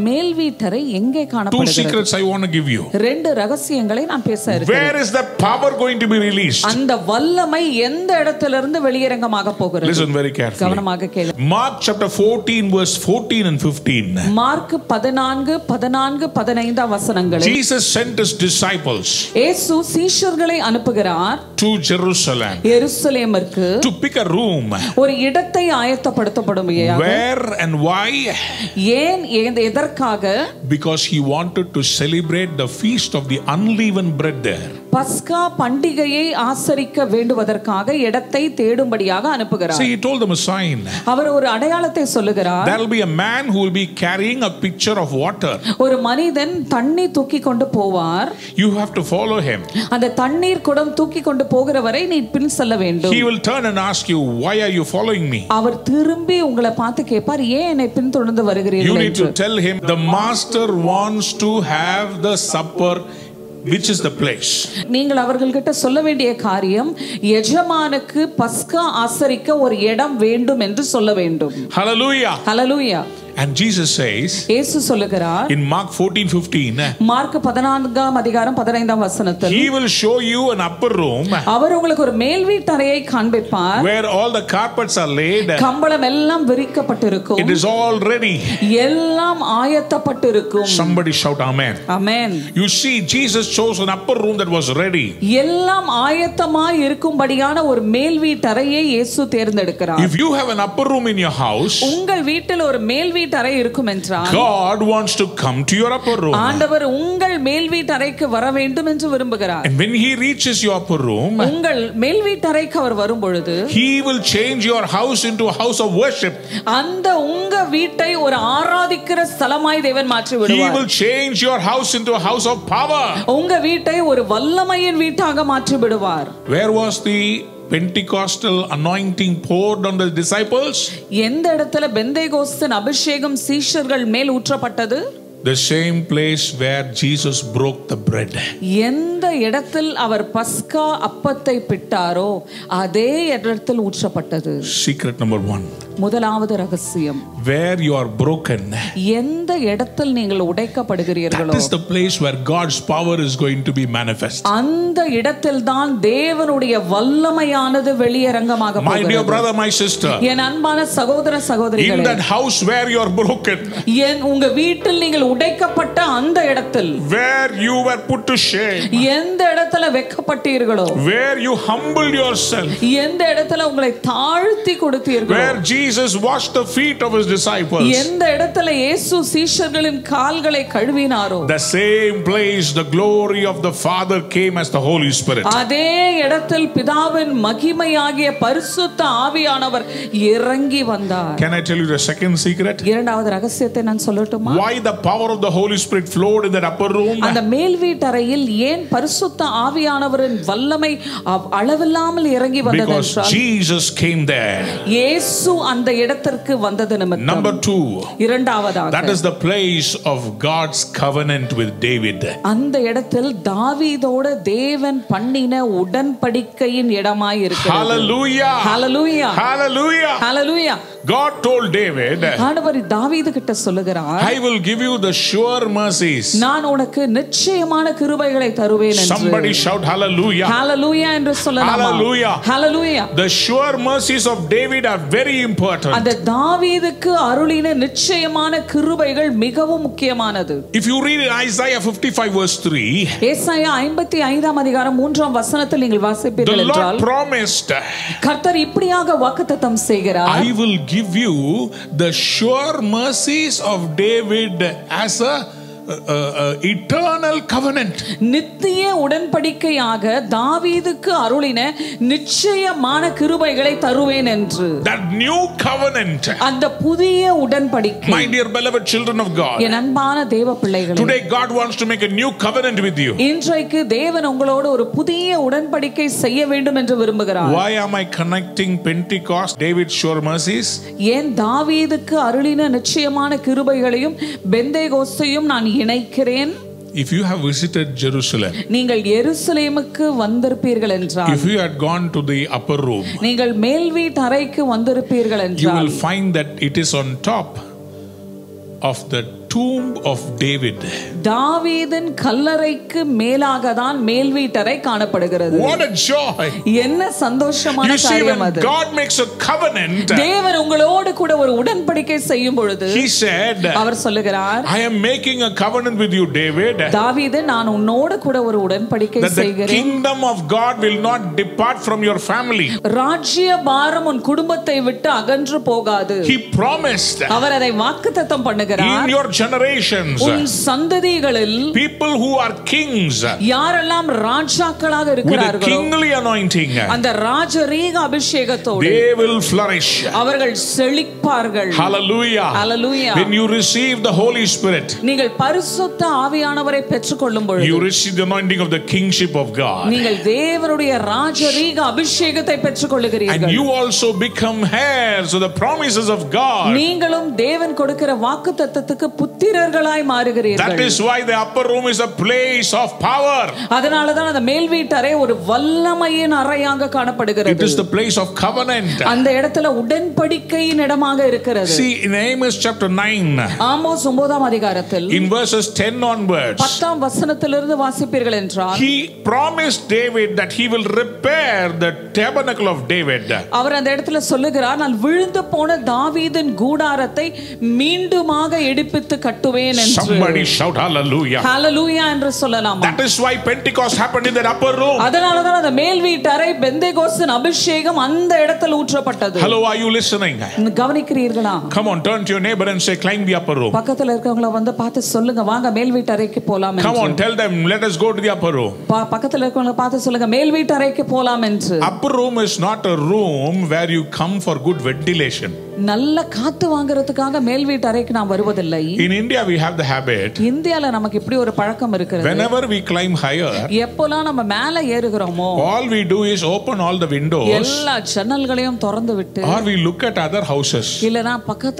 Speaker 2: மேல் வீட்டறை எங்கே
Speaker 1: Two
Speaker 2: காணப்படுகிறது?
Speaker 1: secrets I want to give you.
Speaker 2: ரெண்டு ரகசியங்களை நான் பேச
Speaker 1: Where
Speaker 2: இருக்கிறேன்.
Speaker 1: is the power going to be released?
Speaker 2: அந்த வல்லமை எந்த இடத்திலிருந்து வெளியரங்கமாக போகிறது?
Speaker 1: Listen very carefully.
Speaker 2: கவனமாக கேளு.
Speaker 1: Mark chapter 14 verse 14 and 15.
Speaker 2: Mark 14, 14, 15 வசனங்கள்.
Speaker 1: Jesus sent his disciples
Speaker 2: இயேசு சீஷர்களை அனுப்புகிறார்
Speaker 1: to Jerusalem
Speaker 2: எருசலேமிற்கு
Speaker 1: to pick a room.
Speaker 2: ஒரு இடத்தை ஆயத்தப்படுத்தப்படும்படியாக.
Speaker 1: Where and why?
Speaker 2: ஏன் எதற்காக?
Speaker 1: Because he wanted to celebrate the feast of the unleavened bread there.
Speaker 2: பஸ்கா பண்டிகையை ஆசரிக்க வேண்டுவதற்காக இடத்தை தேடும்படியாக அனுப்புகிறார்.
Speaker 1: See, he told them a sign.
Speaker 2: அவர் ஒரு அடையாளத்தை சொல்லுகிறார்.
Speaker 1: There will be a man who will be carrying a pitcher of water.
Speaker 2: ஒரு மனிதன் தண்ணீர் தூக்கி கொண்டு போவார்.
Speaker 1: You have to follow him.
Speaker 2: அந்த தண்ணீர் குடம் தூக்கி கொண்டு போகிற வரை நீ பின் செல்ல வேண்டும்.
Speaker 1: He will turn and ask you, why are you following me?
Speaker 2: அவர் திரும்பி உங்களை பார்த்து கேட்பார், ஏன் என்னை பின்தொடர்ந்து வருகிறீர்கள்
Speaker 1: You need
Speaker 2: என்று.
Speaker 1: to tell him the master wants to have the supper. Which is the place?
Speaker 2: நீங்கள் அவர்கள்கிட்ட சொல்ல வேண்டிய காரியம், எஜமானுக்கு பஸ்கா ஆசரிக்க ஒரு இடம் வேண்டும் என்று சொல்ல வேண்டும்.
Speaker 1: Hallelujah.
Speaker 2: Hallelujah.
Speaker 1: And Jesus says
Speaker 2: இயேசு சொல்லுகிறார்
Speaker 1: in Mark 14:15,
Speaker 2: மார்க் 14ஆம் அதிகாரம் 15ஆம் வசனத்தில்,
Speaker 1: he will show you an upper room
Speaker 2: அவர் உங்களுக்கு ஒரு மேல் வீட்டறையை காண்பிப்பார்,
Speaker 1: where all the carpets are laid.
Speaker 2: கம்பளம் எல்லாம் விரிக்கப்பட்டிருக்கும்,
Speaker 1: It is all ready.
Speaker 2: எல்லாம் ஆயத்தப்பட்டிருக்கும்.
Speaker 1: Somebody shout amen.
Speaker 2: Amen.
Speaker 1: You see, Jesus chose an upper room that was ready.
Speaker 2: எல்லாம் ஆயத்தமாய் இருக்கும்படியான ஒரு மேல் வீட்டறையை இயேசு தேர்ந்தெடுக்கிறார்.
Speaker 1: If you have an upper room in your house,
Speaker 2: உங்கள் வீட்டில் ஒரு மேல் வீட்டறை இருக்கும் என்றால்,
Speaker 1: God wants to come to your upper room.
Speaker 2: ஆண்டவர் உங்கள் மேல் வீட்டறைக்கு வர வேண்டும் என்று விரும்புகிறார்.
Speaker 1: And when he reaches your upper room,
Speaker 2: உங்கள் மேல் வீட்டறைக்கு அவர் வரும் பொழுது,
Speaker 1: he will change your house into a house of worship.
Speaker 2: அந்த உங்க வீட்டை ஒரு ஆராதிக்கிற ஸ்தலமாய் தேவன் மாற்றி
Speaker 1: He
Speaker 2: விடுவார்.
Speaker 1: will change your house into a house of power.
Speaker 2: உங்க வீட்டை ஒரு வல்லமையின் வீட்டாக மாற்றி விடுவார்.
Speaker 1: Where was the Pentecostal anointing poured on the disciples?
Speaker 2: எந்த இடத்துல பெந்தேகோஸ்தின் அபிஷேகம் சீஷர்கள் மேல் ஊற்றப்பட்டது?
Speaker 1: The same place where Jesus broke the bread.
Speaker 2: எந்த இடத்தில் அவர் பஸ்கா அப்பத்தை பிட்டாரோ அதே இடத்தில் ஊற்றப்பட்டது.
Speaker 1: Secret number 1.
Speaker 2: முதலாவது ரகசியம்,
Speaker 1: where you are broken,
Speaker 2: எந்த இடத்தில் நீங்கள் உடைக்கப்படுகிறீர்களோ,
Speaker 1: that is the place where God's power is going to be manifest.
Speaker 2: அந்த இடத்தில் தான் தேவனுடைய வல்லமையானது வெளியரங்கமாக போகிறது.
Speaker 1: My dear brother, my sister,
Speaker 2: என் அன்பான சகோதர சகோதரிகளே,
Speaker 1: in that house where you are broken,
Speaker 2: உங்க வீட்டில் நீங்கள் உடைக்கப்பட்ட அந்த இடத்தில்,
Speaker 1: where you were put to shame,
Speaker 2: எந்த இடத்துல வெட்கப்பட்டீர்களோ,
Speaker 1: where you humbled yourself,
Speaker 2: எந்த இடத்துல உங்களை தாழ்த்தி கொடுத்தீர்களோ,
Speaker 1: where Jesus washed the feet of his disciples,
Speaker 2: எந்த இடத்துல இயேசு சீஷர்களின் கால்களை கழுவினாரோ,
Speaker 1: the same place the glory of the Father came as the Holy Spirit.
Speaker 2: அதே இடத்தில் பிதாவின் மகிமையாகிய பரிசுத்த ஆவியானவர் இறங்கி வந்தார்.
Speaker 1: Can I tell you the second secret?
Speaker 2: இரண்டாவது ரகசியத்தை நான் சொல்லட்டுமா?
Speaker 1: Why the power of the Holy Spirit flowed in that upper room?
Speaker 2: அந்த மேல் வீட்டறையில் ஏன் பரிசுத்த ஆவியானவரின் வல்லமை அளவில்லாமல் இறங்கி வந்தது
Speaker 1: Because
Speaker 2: என்றால்,
Speaker 1: Jesus came there.
Speaker 2: இயேசு அந்த இடத்திற்கு வந்தது நிமித்தம்.
Speaker 1: Number 2,
Speaker 2: இரண்டாவதாக,
Speaker 1: that is the place of God's covenant with David.
Speaker 2: அந்த இடத்தில் தாவீதோடு தேவன் பண்ணின உடன்படிக்கையின் இடமாய் இருக்கிறது.
Speaker 1: Hallelujah.
Speaker 2: Hallelujah.
Speaker 1: Hallelujah.
Speaker 2: Hallelujah.
Speaker 1: God told David,
Speaker 2: ஆண்டவர் தாவீது கிட்ட சொல்லுகிறார்,
Speaker 1: I will give you the sure mercies.
Speaker 2: நான் உனக்கு நிச்சயமான கிருபைகளை தருவேன் என்று.
Speaker 1: Somebody shout hallelujah.
Speaker 2: Hallelujah என்று சொல்லலாமா?
Speaker 1: Hallelujah.
Speaker 2: Hallelujah.
Speaker 1: The sure mercies of David are very important.
Speaker 2: அந்த தாவீதுக்கு அருளின நிச்சயமான கிருபைகள் மிகவும் முக்கியமானது.
Speaker 1: If you read Isaiah 55 verse 3,
Speaker 2: ஏசாயா 55ஆம் அதிகாரம் 3ஆம் வசனத்தில் நீங்கள்
Speaker 1: the
Speaker 2: வாசிப்பீர்கள்
Speaker 1: Lord
Speaker 2: என்றால்,
Speaker 1: promised,
Speaker 2: கர்த்தர் இப்படியாக வாக்குத்தத்தம் செய்கிறார்,
Speaker 1: I will give you the sure mercies of David as a eternal covenant.
Speaker 2: நித்திய உடன்படிக்கையாக தாவீதுக்கு அருளின நிச்சயமான கிருபைகளை தருவேன் என்று.
Speaker 1: That new covenant,
Speaker 2: அந்த புதிய உடன்படிக்கை.
Speaker 1: my dear beloved children of God,
Speaker 2: என் அன்பான தேவ பிள்ளைகளே,
Speaker 1: today God wants to make a new covenant with you.
Speaker 2: இன்றைக்கு தேவன் உங்களோடு ஒரு புதிய உடன்படிக்கை செய்ய வேண்டும் என்று விரும்புகிறார்.
Speaker 1: Why am I connecting Pentecost, David's sure mercies?
Speaker 2: ஏன் தாவீதுக்கு அருளின நிச்சயமான கிருபைகளையும் பெந்தேகோஸ்தையும் நான் இணைக்கிறேன்?
Speaker 1: If you have visited Jerusalem,
Speaker 2: நீங்கள் எருசலேமுக்கு வந்திருப்பீர்கள் என்றால்,
Speaker 1: if you had gone to the upper room,
Speaker 2: நீங்கள் மேல் வீட்டறைக்கு வந்திருப்பீர்கள்
Speaker 1: you
Speaker 2: என்றால்,
Speaker 1: will find that it is on top of the tomb of David.
Speaker 2: தாவீதின் கல்லறைக்கு மேலாக தான் மேல் வீட்டறை காணப்படுகிறது.
Speaker 1: What a joy!
Speaker 2: என்ன சந்தோஷமான
Speaker 1: You see,
Speaker 2: காரியம்
Speaker 1: when
Speaker 2: அது.
Speaker 1: God makes a covenant,
Speaker 2: தேவன் உங்களோடு கூட ஒரு உடன்படிக்கை செய்யும் பொழுது,
Speaker 1: He said,
Speaker 2: அவர் சொல்லுகிறார்,
Speaker 1: I am making a covenant with you, David,
Speaker 2: தாவீது, நான் உன்னோடு கூட ஒரு உடன்படிக்கை
Speaker 1: that the
Speaker 2: செய்கிறேன்.
Speaker 1: kingdom of God will not depart from your family.
Speaker 2: ராஜ்ய பாரம் உன் குடும்பத்தை விட்டு அகன்று போகாது.
Speaker 1: He promised,
Speaker 2: அவர் அதை வாக்குத்தத்தம் பண்ணுகிறார்.
Speaker 1: in your generations,
Speaker 2: உன் சந்ததிகளில்
Speaker 1: people who are kings
Speaker 2: யாரெல்லாம் ராஜாக்களாக
Speaker 1: with a
Speaker 2: இருக்கிறார்களோ
Speaker 1: kingly anointing,
Speaker 2: அந்த ராஜரீக அபிஷேகத்தோடு
Speaker 1: they will flourish.
Speaker 2: அவர்கள் செழிப்பார்கள்.
Speaker 1: Hallelujah.
Speaker 2: Hallelujah.
Speaker 1: When you receive the Holy Spirit,
Speaker 2: நீங்கள் பரிசுத்த ஆவியானவரை பெற்றுக்கொள்ளும் பொழுது
Speaker 1: you receive the anointing of the kingship of God,
Speaker 2: நீங்கள் தேவனுடைய ராஜரீக அபிஷேகத்தை
Speaker 1: and
Speaker 2: பெற்றுக்கொள்ளுகிறீர்கள்.
Speaker 1: you also become heirs of the promises of God.
Speaker 2: நீங்களும் தேவன் கொடுக்கிற வாக்குத்தத்தத்துக்கு புத்திரர்களாய்
Speaker 1: That
Speaker 2: மாறுகிறீர்கள்.
Speaker 1: is why the upper room is a place of power.
Speaker 2: அதனால தான் அந்த மேல் வீட்டறை ஒரு வல்லமையின் அறையாக
Speaker 1: It
Speaker 2: காணப்படுகிறது.
Speaker 1: is the place of covenant.
Speaker 2: அந்த இடத்துல உடன்படிக்கையின் இடமாக இருக்கிறது.
Speaker 1: See, in Amos chapter 9,
Speaker 2: Amos 9ஆம் அதிகாரத்தில்
Speaker 1: in verses 10 onwards,
Speaker 2: 10ஆம் வசனத்திலிருந்து வாசிப்பீர்கள் என்றால்
Speaker 1: he promised David that he will repair the tabernacle of David.
Speaker 2: அவர் அந்த இடத்துல சொல்லுகிறார், நான் விழுந்து போன தாவீதின் கூடாரத்தை மீண்டுமாக எடுப்பித்து கட்டுவேன் என்று.
Speaker 1: Somebody shout hallelujah.
Speaker 2: ஹalleluya என்று சொல்லலாம்.
Speaker 1: That is why Pentecost happened in that upper room.
Speaker 2: அதனால தான் அந்த மேல் வீட்டறை பெந்தேகோஸ்தின் அபிஷேகம் அந்த இடத்துல ஊற்றப்பட்டது.
Speaker 1: Hello, are you listening?
Speaker 2: கவனிக்கிறீர்களா?
Speaker 1: Come on, turn to your neighbor and say, climb the upper room.
Speaker 2: பக்கத்துல இருக்கவங்கள வந்து பார்த்து சொல்லுங்க, வாங்க மேல் வீட்டறைக்கு போலாம் என்று.
Speaker 1: Come on, tell them, let us go to the upper room.
Speaker 2: பக்கத்துல இருக்கவங்கள பார்த்து சொல்லுங்க, மேல் வீட்டறைக்கு போலாம் என்று.
Speaker 1: Upper room is not a room where you come for good ventilation.
Speaker 2: நல்ல காத்து வாங்குறதுக்காக மேல் வீட்டறைக்கு நாம் வருவதில்லை.
Speaker 1: In India we have the habit,
Speaker 2: இந்தியால நமக்கு இப்படி ஒரு பழக்கம் இருக்கிறது.
Speaker 1: whenever we climb higher,
Speaker 2: எப்போலாம் நம்ம மேல ஏறுகிறோமோ
Speaker 1: all we do is open all the windows,
Speaker 2: எல்லா ஜன்னல்களையும் திறந்து விட்டு,
Speaker 1: or we look at other houses.
Speaker 2: இல்லனா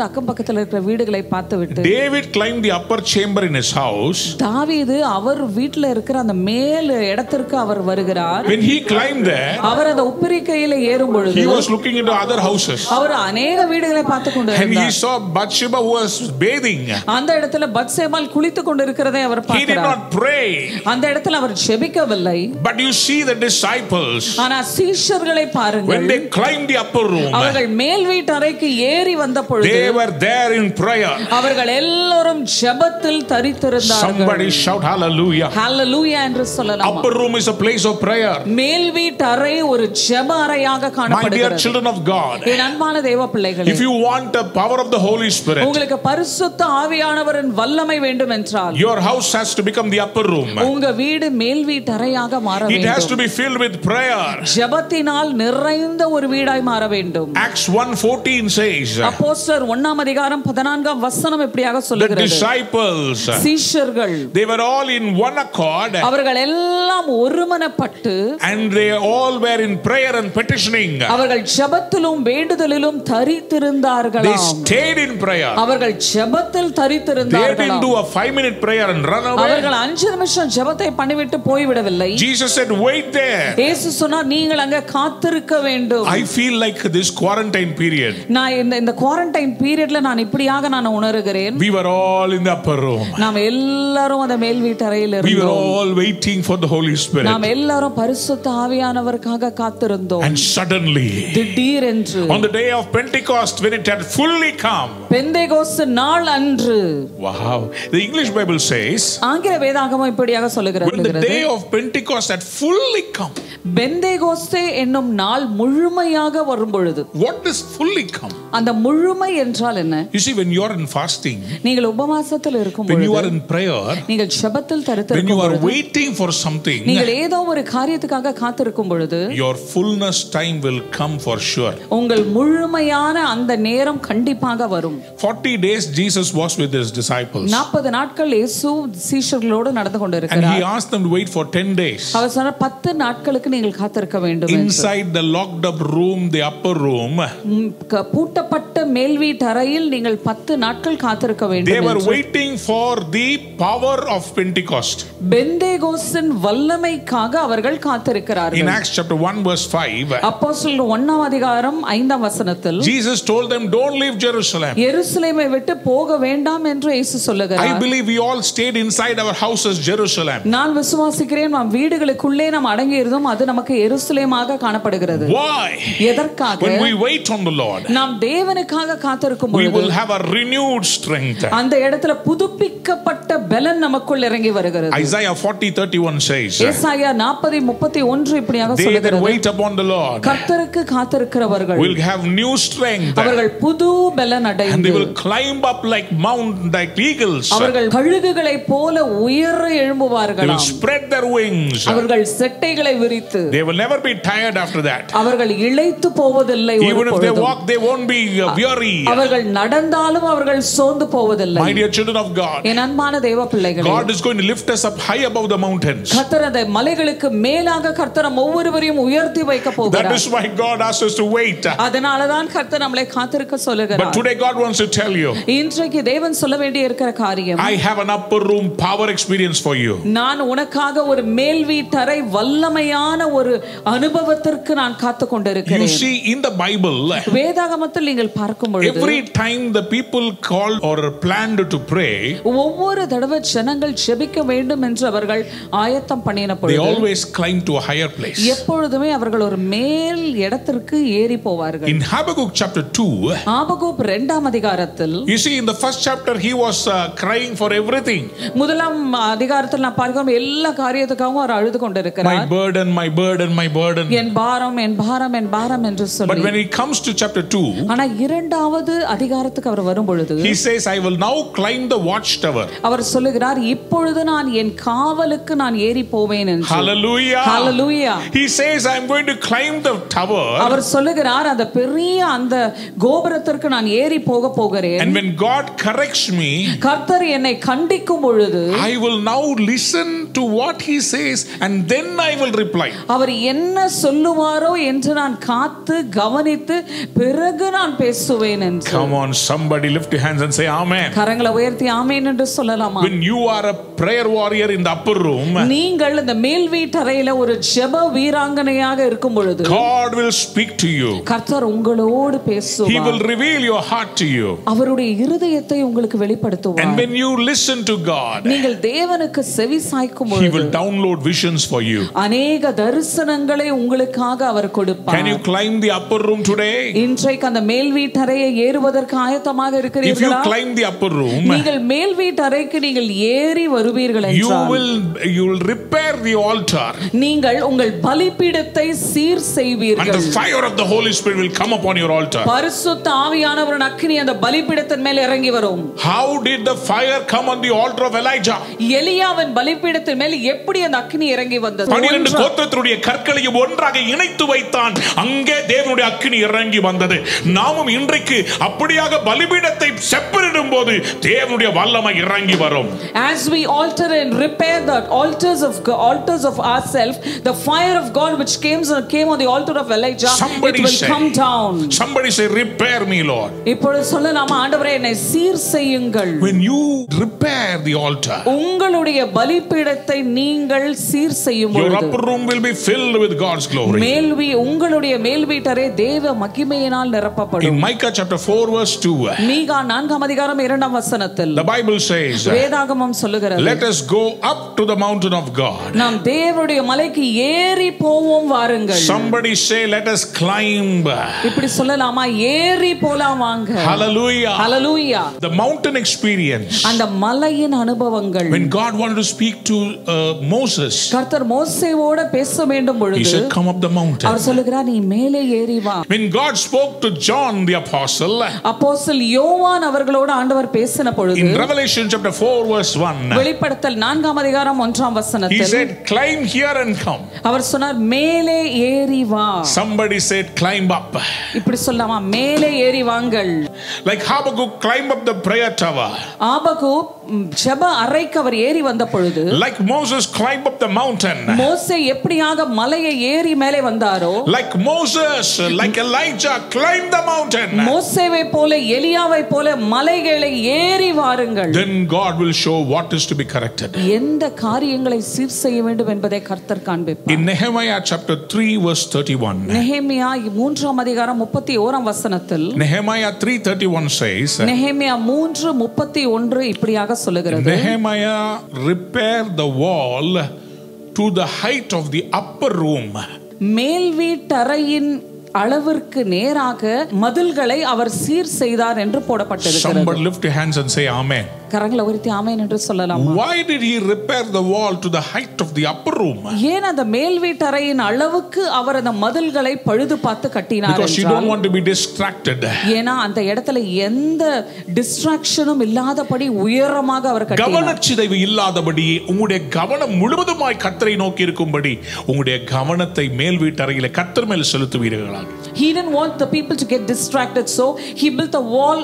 Speaker 2: அக்கம் பக்கத்துல இருக்கிற வீடுகளை பார்த்து விட்டு.
Speaker 1: David climbed the upper chamber in his house.
Speaker 2: தாவீது அவர் வீட்ல இருக்கிற அந்த மேல் இடத்திற்கு அவர் வருகிறார்.
Speaker 1: When he climbed there,
Speaker 2: அவர் அந்த உப்பரிக்கையில ஏறும் பொழுது
Speaker 1: he was looking into other houses,
Speaker 2: அவர் अनेक வீடுகளை பார்த்து கொண்டு
Speaker 1: and he
Speaker 2: இருந்தார்.
Speaker 1: saw Bathsheba who was bathing.
Speaker 2: அந்த இடத்துல பத்சேபாள் குளித்துக் கொண்டிருக்கிறதை அவர்
Speaker 1: He did
Speaker 2: பார்க்கிறார்.
Speaker 1: not pray,
Speaker 2: அந்த இடத்துல அவர் ஜெபிக்கவில்லை.
Speaker 1: but you see the disciples,
Speaker 2: ஆனா சீஷர்களை பாருங்கள்,
Speaker 1: when they climbed the upper room,
Speaker 2: அவர்கள் மேல் வீட்டறைக்கு ஏறி வந்த பொழுது
Speaker 1: they were there in prayer.
Speaker 2: அவர்கள் எல்லோரும் ஜெபத்தில் தரித்திருந்தார்கள்.
Speaker 1: Somebody shout hallelujah.
Speaker 2: ஹalleluya என்று சொல்லலாம்.
Speaker 1: Upper room is a place of prayer.
Speaker 2: மேல் வீட்டறை ஒரு ஜெப அறையாக
Speaker 1: My dear
Speaker 2: காணப்படுகிறது.
Speaker 1: children of God,
Speaker 2: என் அன்பான தேவ பிள்ளைகளே,
Speaker 1: if you want the power of the Holy Spirit,
Speaker 2: உங்களுக்கு பரிசுத்த ஆவியானவரின் வல்லமை வேண்டும் என்றால்
Speaker 1: your house has to become the upper room.
Speaker 2: உங்க வீடு மேல் வீட்டறையாக மாற
Speaker 1: It has to
Speaker 2: வேண்டும்.
Speaker 1: be filled with prayer.
Speaker 2: ஜெபத்தினால் நிறைந்த ஒரு வீடாய் மாற வேண்டும்.
Speaker 1: Acts 1:14 says,
Speaker 2: அப்போஸ்தலர் 1ஆம் அதிகாரம் 14ஆம் வசனம் இப்படியாக
Speaker 1: the
Speaker 2: சொல்லுகிறது.
Speaker 1: disciples,
Speaker 2: சீஷர்கள்
Speaker 1: they were all in one accord,
Speaker 2: அவர்கள் எல்லாம் ஒருமனப்பட்டு
Speaker 1: and they all were in prayer and petitioning.
Speaker 2: அவர்கள் ஜெபத்திலும் வேண்டுதலிலும்
Speaker 1: They
Speaker 2: தரித்திருந்தார்களாம்.
Speaker 1: stayed in prayer.
Speaker 2: அவர்கள் ஜெபத்தில்
Speaker 1: They didn't
Speaker 2: தரித்திருந்தார்களாம்.
Speaker 1: do a 5-minute prayer and run away.
Speaker 2: அவர்கள் 5 நிமிஷம் ஜெபத்தை பண்ணிவிட்டு போய்விடவில்லை.
Speaker 1: Jesus said, wait there.
Speaker 2: இயேசு சொன்னார், நீங்கள் அங்க காத்திருக்க வேண்டும்.
Speaker 1: I feel like this quarantine period,
Speaker 2: நான் இந்த குவாரண்டைன் பீரியட்ல நான் இப்படியாக நான் உணர்கிறேன்.
Speaker 1: we were all in the upper room.
Speaker 2: நாம் எல்லாரும் அந்த மேல் வீட்டறையில்
Speaker 1: We were
Speaker 2: இருந்தோம்.
Speaker 1: all waiting for the Holy Spirit.
Speaker 2: நாம் எல்லாரும் பரிசுத்த ஆவியானவருக்காக காத்திருந்தோம்.
Speaker 1: And suddenly,
Speaker 2: திடீரென்று
Speaker 1: on the day of Pentecost, when it had fully come,
Speaker 2: Pentecost நாள் அன்று,
Speaker 1: wow, the English Bible says,
Speaker 2: ஆங்கில வேதாகமம் இப்படியாக
Speaker 1: when the
Speaker 2: சொல்லுகிறது,
Speaker 1: day of Pentecost had fully come.
Speaker 2: Pentecost என்னும் நாள் முழுமையாக வரும் பொழுது.
Speaker 1: What does fully come?
Speaker 2: அந்த முழுமை என்றால் என்ன?
Speaker 1: You see, when you are in fasting,
Speaker 2: நீங்கள் உபவாசத்தில் இருக்கும்
Speaker 1: when you
Speaker 2: பொழுது,
Speaker 1: are in prayer,
Speaker 2: நீங்கள் ஜெபத்தில்
Speaker 1: when you
Speaker 2: தரித்திருக்கும்
Speaker 1: are
Speaker 2: பொழுது,
Speaker 1: waiting for something,
Speaker 2: நீங்கள் ஏதோ ஒரு காரியத்துக்காக காத்திருக்கும் பொழுது,
Speaker 1: your fullness time will come for sure.
Speaker 2: உங்கள் முழுமையான அந்த நேரம் கண்டிப்பாக வரும்.
Speaker 1: 40 days Jesus was with his disciples,
Speaker 2: 40 நாட்கள் இயேசு சீஷர்களோடு நடந்து
Speaker 1: and
Speaker 2: கொண்டிருக்கிறார்.
Speaker 1: he asked them to wait for 10 days.
Speaker 2: அவர் சொன்னார், 10 நாட்களுக்கு நீங்கள் காத்திருக்க வேண்டும் என்று.
Speaker 1: Inside the locked up room, the upper room,
Speaker 2: பூட்டப்பட்ட மேல் வீட்டறையில் நீங்கள் 10 நாட்கள் காத்திருக்க
Speaker 1: they
Speaker 2: வேண்டும்
Speaker 1: were
Speaker 2: என்று.
Speaker 1: waiting for the power of Pentecost.
Speaker 2: பெந்தேகோஸ்தின் வல்லமைக்காக அவர்கள்
Speaker 1: In
Speaker 2: காத்திருக்கிறார்கள்.
Speaker 1: Acts chapter 1 verse 5,
Speaker 2: அப்போஸ்தலர் 1ஆம் அதிகாரம் 5ஆம் வசனத்தில்
Speaker 1: Jesus told them, don't leave Jerusalem.
Speaker 2: எருசலேமை விட்டு போக வேண்டாம் என்று இயேசு
Speaker 1: I
Speaker 2: சொல்லுகிறார்.
Speaker 1: believe we all stayed inside our houses, Jerusalem.
Speaker 2: நான் விசுவாசிக்கிறேன், நம் வீடுகளுக்குள்ளே நாம் அடங்கி இருந்தோம், அது நமக்கு எருசலேமாக காணப்படுகிறது.
Speaker 1: Why?
Speaker 2: எதற்காக?
Speaker 1: When we wait on the Lord,
Speaker 2: நாம் தேவனுக்காக காத்திருக்கும்
Speaker 1: we
Speaker 2: பொழுது
Speaker 1: will have a renewed strength.
Speaker 2: அந்த இடத்துல புதுப்பிக்கப்பட்ட பலன் நமக்குள் இறங்கி வருகிறது.
Speaker 1: Isaiah 40:31 says,
Speaker 2: ஏசாயா 40:31 இப்படியாக
Speaker 1: they that
Speaker 2: சொல்லுகிறது,
Speaker 1: wait upon the Lord
Speaker 2: கர்த்தருக்கு காத்திருக்கிறவர்கள்
Speaker 1: will have new strength
Speaker 2: அவர்கள் புது பலன்
Speaker 1: and they
Speaker 2: அடைந்து
Speaker 1: will climb up like eagles.
Speaker 2: அவர்கள் கழுகுகளைப் போல உயர
Speaker 1: They will
Speaker 2: எழும்புவார்களாம்.
Speaker 1: spread their wings.
Speaker 2: அவர்கள் செட்டைகளை விரித்து
Speaker 1: They will never be tired after that.
Speaker 2: அவர்கள் இளைத்து போவதில்லை.
Speaker 1: Even if they walk, they won't be weary.
Speaker 2: அவர்கள் நடந்தாலும் அவர்கள் சோர்ந்து போவதில்லை.
Speaker 1: My dear children of God,
Speaker 2: என் அன்பான தேவ பிள்ளைகளே,
Speaker 1: God is going to lift us up high above the mountains.
Speaker 2: கர்த்தர் அந்த மலைகளுக்கு மேலாக கர்த்தர் நம் ஒவ்வொருவரையும் உயர்த்தி வைக்க
Speaker 1: That
Speaker 2: போகிறார்.
Speaker 1: is why God asks us to wait.
Speaker 2: அதனாலதான் கர்த்தர் நம்மளை காத்திருக்க
Speaker 1: But
Speaker 2: சொல்லுகிறார்.
Speaker 1: today God wants to tell you,
Speaker 2: இன்றைக்கு தேவன் சொல்ல வேண்டிய இருக்கிற காரியம்,
Speaker 1: I have an upper room power experience for you.
Speaker 2: நான் உனக்காக ஒரு மேல் வீட்டறை வல்லமையான ஒரு அனுபவத்திற்கு நான் காத்து
Speaker 1: You
Speaker 2: கொண்டிருக்கிறேன்.
Speaker 1: see, in the Bible,
Speaker 2: வேதாகமத்தில் நீங்கள் பார்க்கும் பொழுது
Speaker 1: every time the people called or planned to pray,
Speaker 2: ஒவ்வொரு தடவை ஜனங்கள் ஜெபிக்க வேண்டும் என்று அவர்கள் ஆயத்தம் பண்ணின
Speaker 1: they
Speaker 2: பொழுது
Speaker 1: always climb to a higher place.
Speaker 2: எப்பொழுதுமே அவர்கள் ஒரு மேல் இடத்திற்கு ஏறி போவார்கள்.
Speaker 1: In Habakkuk chapter 2,
Speaker 2: ஆபகூப் 2ஆம் அதிகாரத்தில்,
Speaker 1: you see, in the first chapter he was crying for everything.
Speaker 2: முதலாம் அதிகாரத்தில் நான் பார்க்கிறோம், எல்லா காரியத்துக்காகவும் அவர் அழுது
Speaker 1: My
Speaker 2: கொண்டிருக்கிறார்.
Speaker 1: burden, my burden, my burden.
Speaker 2: என் பாரம் என் பாரம் என் பாரம் என்று
Speaker 1: But
Speaker 2: சொல்லி.
Speaker 1: when he comes to chapter 2,
Speaker 2: ஆனா 2வது அதிகாரத்துக்கு அவர் வரும் பொழுது
Speaker 1: he says, I will now climb the watchtower.
Speaker 2: அவர் சொல்லுகிறார், இப்பொழுது நான் என் காவலுக்கு நான் ஏறி போவேன் என்று.
Speaker 1: Hallelujah.
Speaker 2: Hallelujah.
Speaker 1: He says, I'm going to climb the tower.
Speaker 2: அவர் சொல்லுகிறார், அந்த பெரிய அந்த கோபுரத்திற்கு நான் ஏறி போக போகிறேன்.
Speaker 1: And when God corrects me,
Speaker 2: கர்த்தர் என்னை கண்டிக்கும் பொழுது
Speaker 1: I will now listen to what he says and then I will reply.
Speaker 2: அவர் என்ன சொல்லுவாரோ என்று நான் காத்து கவனித்து பிறகு நான் பேசுவேன் என்று.
Speaker 1: Come on, somebody lift your hands and say amen.
Speaker 2: கரங்களை உயர்த்தி ஆமென் என்று சொல்லலாமா?
Speaker 1: When you are a prayer warrior in the upper room,
Speaker 2: நீங்கள் இந்த மேல் வீட்டறையில ஒரு ஜெப வீராங்கனையாக இருக்கும் பொழுது
Speaker 1: God will speak to you.
Speaker 2: கர்த்தர் உங்களோடு
Speaker 1: He
Speaker 2: பேசுவார்.
Speaker 1: will reveal your heart to you.
Speaker 2: அவருடைய இருதயத்தை உங்களுக்கு வெளிப்படுத்துவார்.
Speaker 1: And when you listen to God,
Speaker 2: நீங்கள் தேவனுக்கு செவி சாய்க்கும்
Speaker 1: He
Speaker 2: பொழுது
Speaker 1: will download visions for you.
Speaker 2: அநேக தரிசனங்களை உங்களுக்காக அவர் கொடுப்பார்.
Speaker 1: Can you climb the upper room today?
Speaker 2: இன்றைக்கு அந்த மேல் வீட்டறையை ஏறுவதற்கு ஆயத்தமாக
Speaker 1: If you
Speaker 2: இருக்கிறீர்களா?
Speaker 1: climb the upper room,
Speaker 2: நீங்கள் மேல் வீட்டறைக்கு நீங்கள் ஏறி வருவீர்கள் என்றால்
Speaker 1: you will repair the altar.
Speaker 2: நீங்கள் உங்கள் பலிபீடத்தை சீர்
Speaker 1: And
Speaker 2: செய்வீர்கள்.
Speaker 1: the fire of the Holy Spirit will come upon your altar.
Speaker 2: பரிசுத்த ஆவியானவரின் அக்கினி அந்த பலிபீடத்தின் மேல் இறங்கி வரும்.
Speaker 1: How did the fire come on the altar of Elijah?
Speaker 2: எலியாவின் பலிபீடத்தின் மேல் எப்படி அந்த அக்கினி இறங்கி வந்தது?
Speaker 1: 12 கோத்திரத்துடைய கற்களையும் ஒன்றாக இணைத்து வைத்தான். அங்கே தேவனுடைய அக்கினி இறங்கி வந்தது. நாமும் இன்றைக்கு அப்படியாக பலிபீடத்தை செப்பனிடும்போது தேவனுடைய வல்லமை இறங்கி வரும்.
Speaker 2: As we alter and repair the altars of ourselves, the fire of God which came on the altar of Elijah, it will come down.
Speaker 1: Somebody say, repair me, Lord.
Speaker 2: இப்பொழுது சொல்லலாமா, ஆண்டவரே என்னை சீர் செய்யுங்கள்.
Speaker 1: When you repair the altar,
Speaker 2: உங்களுடைய பலிபீடத்தை நீங்கள் சீர் செய்யும்
Speaker 1: your
Speaker 2: பொழுது
Speaker 1: upper room will be filled with God's glory.
Speaker 2: உங்களுடைய மேல் வீட்டறை தேவ மகிமையினால்
Speaker 1: In
Speaker 2: நிரப்பப்படும்.
Speaker 1: Micah chapter 4 verse 2,
Speaker 2: மீகா 4ஆம் அதிகாரம் 2ஆம் வசனத்தில்
Speaker 1: the Bible says,
Speaker 2: வேதாகமம் சொல்லுகிறது,
Speaker 1: let us go up to the mountain of God.
Speaker 2: நாம் தேவனுடைய மலைக்கு ஏறி போவோம் வாருங்கள்.
Speaker 1: Somebody say, let us climb.
Speaker 2: இப்படி சொல்லலாமா? ஏறி போலாம் வாங்க.
Speaker 1: Hallelujah.
Speaker 2: Hallelujah.
Speaker 1: The mountain experience.
Speaker 2: அந்த மலையின் அனுபவங்கள்.
Speaker 1: When God wanted to speak to Moses,
Speaker 2: கர்த்தர் மோசேவோடு பேச வேண்டும்
Speaker 1: He
Speaker 2: பொழுது
Speaker 1: said, come up the mountain.
Speaker 2: அவர் சொல்லுகிறார், நீ மேலே ஏறி வா.
Speaker 1: When God spoke to John the apostle,
Speaker 2: அப்போஸ்தலன் யோவான் அவர்களோடு ஆண்டவர் பேசின பொழுது
Speaker 1: in Revelation chapter 4 verse 1,
Speaker 2: வெளிப்படுத்தல் 4ஆம் அதிகாரம் 1ஆம்
Speaker 1: He
Speaker 2: வசனத்தில்
Speaker 1: said, climb here and come.
Speaker 2: அவர் சொன்னார், மேலே ஏறி வா.
Speaker 1: Somebody said, climb up.
Speaker 2: இப்படி சொல்லாமா? மேலே ஏறி வாங்கள்.
Speaker 1: Like Habakkuk climbed up the prayer tower.
Speaker 2: ஆபகூப் ஜெப அறைக்கு அவர் ஏறி வந்த பொழுது,
Speaker 1: Like Moses climbed up the mountain.
Speaker 2: மோசே எப்படியாக மலையை ஏறி மேலே வந்தாரோ,
Speaker 1: Like Moses, like Elijah climbed the mountain.
Speaker 2: மோசேவை போல எலியாவை போல மலைகளை ஏறி வாருங்கள்.
Speaker 1: Then God will show what is to be corrected.
Speaker 2: எந்த காரியங்களை சீர் செய்ய வேண்டும் என்பதை கர்த்தர் காண்பிப்பார்.
Speaker 1: In Nehemiah chapter 3 verse 31,
Speaker 2: நெகேமியா 3ஆம் அதிகாரம் 31ஆம் வசனத்தில்,
Speaker 1: Nehemiah 3:31 says,
Speaker 2: நெகேமியா 3:31 இப்படியாக சொல்லுகிறது,
Speaker 1: Nehemiah repaired the wall to the height of the upper room.
Speaker 2: மேல் வீட்டறையின் அளவிற்கு நேராக மதில்களை அவர் சீர் செய்தார் என்று போடப்பட்டிருக்கிறது.
Speaker 1: Somebody lift your hands and say amen.
Speaker 2: கரங்களை உயர்த்தி ஆமென் என்று சொல்லலாம்.
Speaker 1: Why did he repair the wall to the height of the upper room?
Speaker 2: ஏன் அந்த மேல் வீட்டறையின் அளவுக்கு அவர் அந்த மதில்களை பழுது பார்த்து கட்டினார் என்றால்,
Speaker 1: Because you don't want to be distracted.
Speaker 2: ஏனா அந்த இடத்துல எந்த டிஸ்ட்ராக்ஷனும் இல்லாதபடி உயரமாக அவர் கட்டினார்.
Speaker 1: கவனச்சிதைவு இல்லாதபடி உங்களுடைய கவனம் முழுவதுமாய் கர்த்தரை நோக்கி இருக்கும்படி உங்களுடைய கவனத்தை மேல் வீட்டறையிலே கர்த்தர் மேல் செலுத்துவீர்களாக.
Speaker 2: He didn't want the people to get distracted, so he built a wall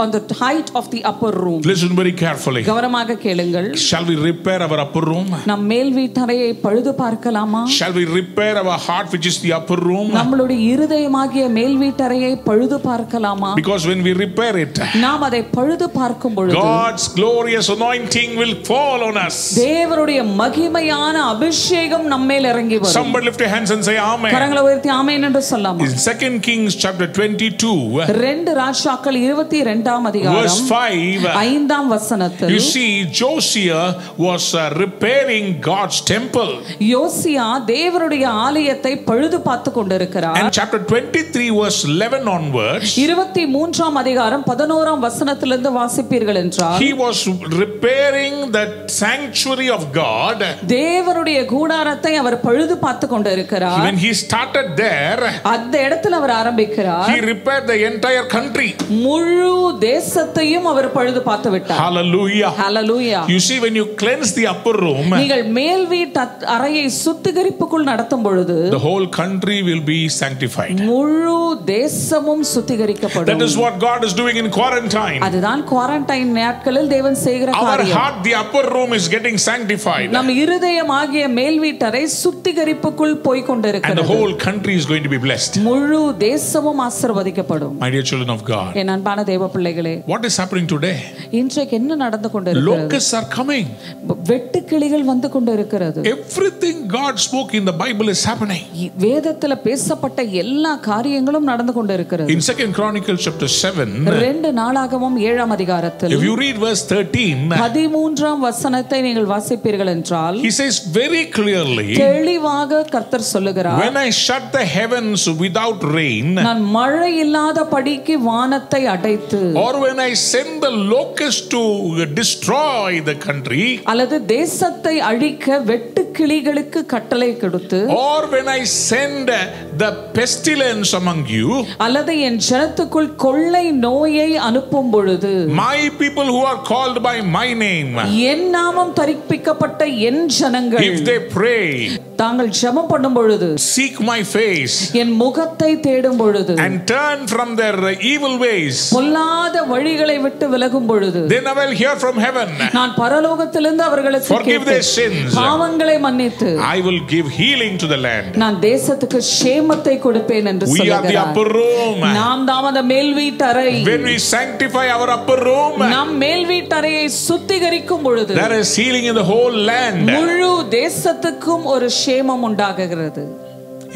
Speaker 2: on the height of the upper room.
Speaker 1: Listen very carefully.
Speaker 2: கவனமாக கேளுங்கள்.
Speaker 1: Shall we repair our upper room?
Speaker 2: நம் மேல் வீட்டறையை பழுது பார்க்கலாமா?
Speaker 1: Shall we repair our heart which is the upper room?
Speaker 2: நம்மளுடைய இருதயமாகிய மேல் வீட்டறையை பழுது பார்க்கலாமா?
Speaker 1: Because when we repair it,
Speaker 2: நாம் அதை பழுது பார்க்கும் பொழுது
Speaker 1: God's glorious anointing will fall on us.
Speaker 2: தேவனுடைய மகிமையான அபிஷேகம் நம்மேல் இறங்கி வரும்.
Speaker 1: Somebody lift your hands and say amen.
Speaker 2: கரங்களை உயர்த்தி ஆமென் என்று சொல்லலாம்.
Speaker 1: In 2 Kings chapter 22,
Speaker 2: 2 ராஜாக்கள் 22ஆம் அதிகாரம்
Speaker 1: verse 5,
Speaker 2: 5ஆம் வசனத்தில்,
Speaker 1: you see Josiah was repairing God's temple.
Speaker 2: யோசியா தேவனுடைய ஆலயத்தை பழுது பார்த்து கொண்டிருக்கிறார்.
Speaker 1: And chapter 23 verse 11 onwards,
Speaker 2: 23ஆம் அதிகாரம் 11ஆம் வசனத்திலிருந்து வாசிப்பீர்கள் என்றால்,
Speaker 1: he was repairing the sanctuary of God.
Speaker 2: தேவனுடைய கூடாரத்தை அவர் பழுது பார்த்து கொண்டிருக்கிறார்.
Speaker 1: When he started there,
Speaker 2: அந்த இடத்துல அவர் ஆரம்பிக்கிறார்.
Speaker 1: he repaired the entire country.
Speaker 2: முழு தேசத்தையும் அவர் பழுது பார்த்து விட்டார்.
Speaker 1: Hallelujah.
Speaker 2: Hallelujah.
Speaker 1: You see, when you cleanse the upper room,
Speaker 2: நீங்கள் மேல் வீட்டு அறையை சுத்திகரிப்புக்குள் நடத்தும் பொழுது
Speaker 1: the whole country will be sanctified.
Speaker 2: முழு தேசமும் சுத்திகரிக்கப்படும்.
Speaker 1: That is what God is doing in quarantine.
Speaker 2: அதுதான் குவாரண்டைன் நாட்களில் தேவன் செய்கிற
Speaker 1: Our
Speaker 2: காரியம்.
Speaker 1: heart, the upper room is getting sanctified.
Speaker 2: நம் இருதயமாகிய மேல் வீட்டறை சுத்திகரிப்புக்குள் போய்
Speaker 1: And the
Speaker 2: கொண்டிருக்கிறது.
Speaker 1: whole country is going to be blessed.
Speaker 2: முழு தேசமும் ஆசீர்வதிக்கப்படும்.
Speaker 1: My dear children of God,
Speaker 2: என் அன்பான தேவ பிள்ளைகளே,
Speaker 1: what is happening today?
Speaker 2: இன்றைக்கு என்ன நடந்து கொண்டிருக்கிறது?
Speaker 1: Locusts are coming.
Speaker 2: வெட்டுக்கிளிகள் வந்து கொண்டிருக்கிறது.
Speaker 1: Everything God spoke in the Bible is happening.
Speaker 2: வேதத்துல பேசப்பட்ட எல்லா காரியங்களும் நடந்து கொண்டிருக்கிறது.
Speaker 1: In 2 Chronicles chapter 7,
Speaker 2: 2 நாளாகமம் 7ஆம் அதிகாரத்தில்
Speaker 1: if you read verse 13,
Speaker 2: 13ஆம் வசனத்தை நீங்கள் வாசிப்பீர்கள் என்றால்,
Speaker 1: he says very clearly,
Speaker 2: தெளிவாக கர்த்தர் சொல்லுகிறார்,
Speaker 1: when I shut the heavens without rain,
Speaker 2: நான் மழை இல்லாத படிக்கு வானத்தை அடைத்து,
Speaker 1: or when I send the locust to destroy the country,
Speaker 2: அல்லது தேசத்தை அழிக்க வெட்டுக்கிளிகளுக்கு கட்டளை கொடுத்து,
Speaker 1: or when I send the pestilence among you,
Speaker 2: அல்லது என் ஜனத்துக்குள் கொள்ளை நோயை அனுப்பும் பொழுது,
Speaker 1: my people who are called by my name,
Speaker 2: என் நாமம் தரிப்பிக்கப்பட்ட என் ஜனங்கள்,
Speaker 1: if they pray,
Speaker 2: தாங்கள் ஜெபம் பண்ணும் பொழுது,
Speaker 1: seek my face,
Speaker 2: என் முகத்தை தேடும் பொழுது,
Speaker 1: and turn from their evil ways,
Speaker 2: பொல்லாத வழிகளை விட்டு விலகும் பொழுது,
Speaker 1: then I will hear from heaven,
Speaker 2: நான் பரலோகத்திலிருந்து அவர்களுக்கு
Speaker 1: forgive their sins,
Speaker 2: பாவங்களை மன்னித்து,
Speaker 1: I will give healing to the land.
Speaker 2: நான் தேசத்துக்கு சேமத்தை கொடுப்பேன் என்று
Speaker 1: We are the upper room.
Speaker 2: நாம் தான் அந்த மேல் வீட்டறை.
Speaker 1: When we sanctify our upper room,
Speaker 2: நாம் மேல் வீட்டறையை சுத்திகரிக்கும் பொழுது
Speaker 1: there is healing in the whole land.
Speaker 2: முழு தேசத்துக்கும் ஒரு சேமம் உண்டாகுகிறது.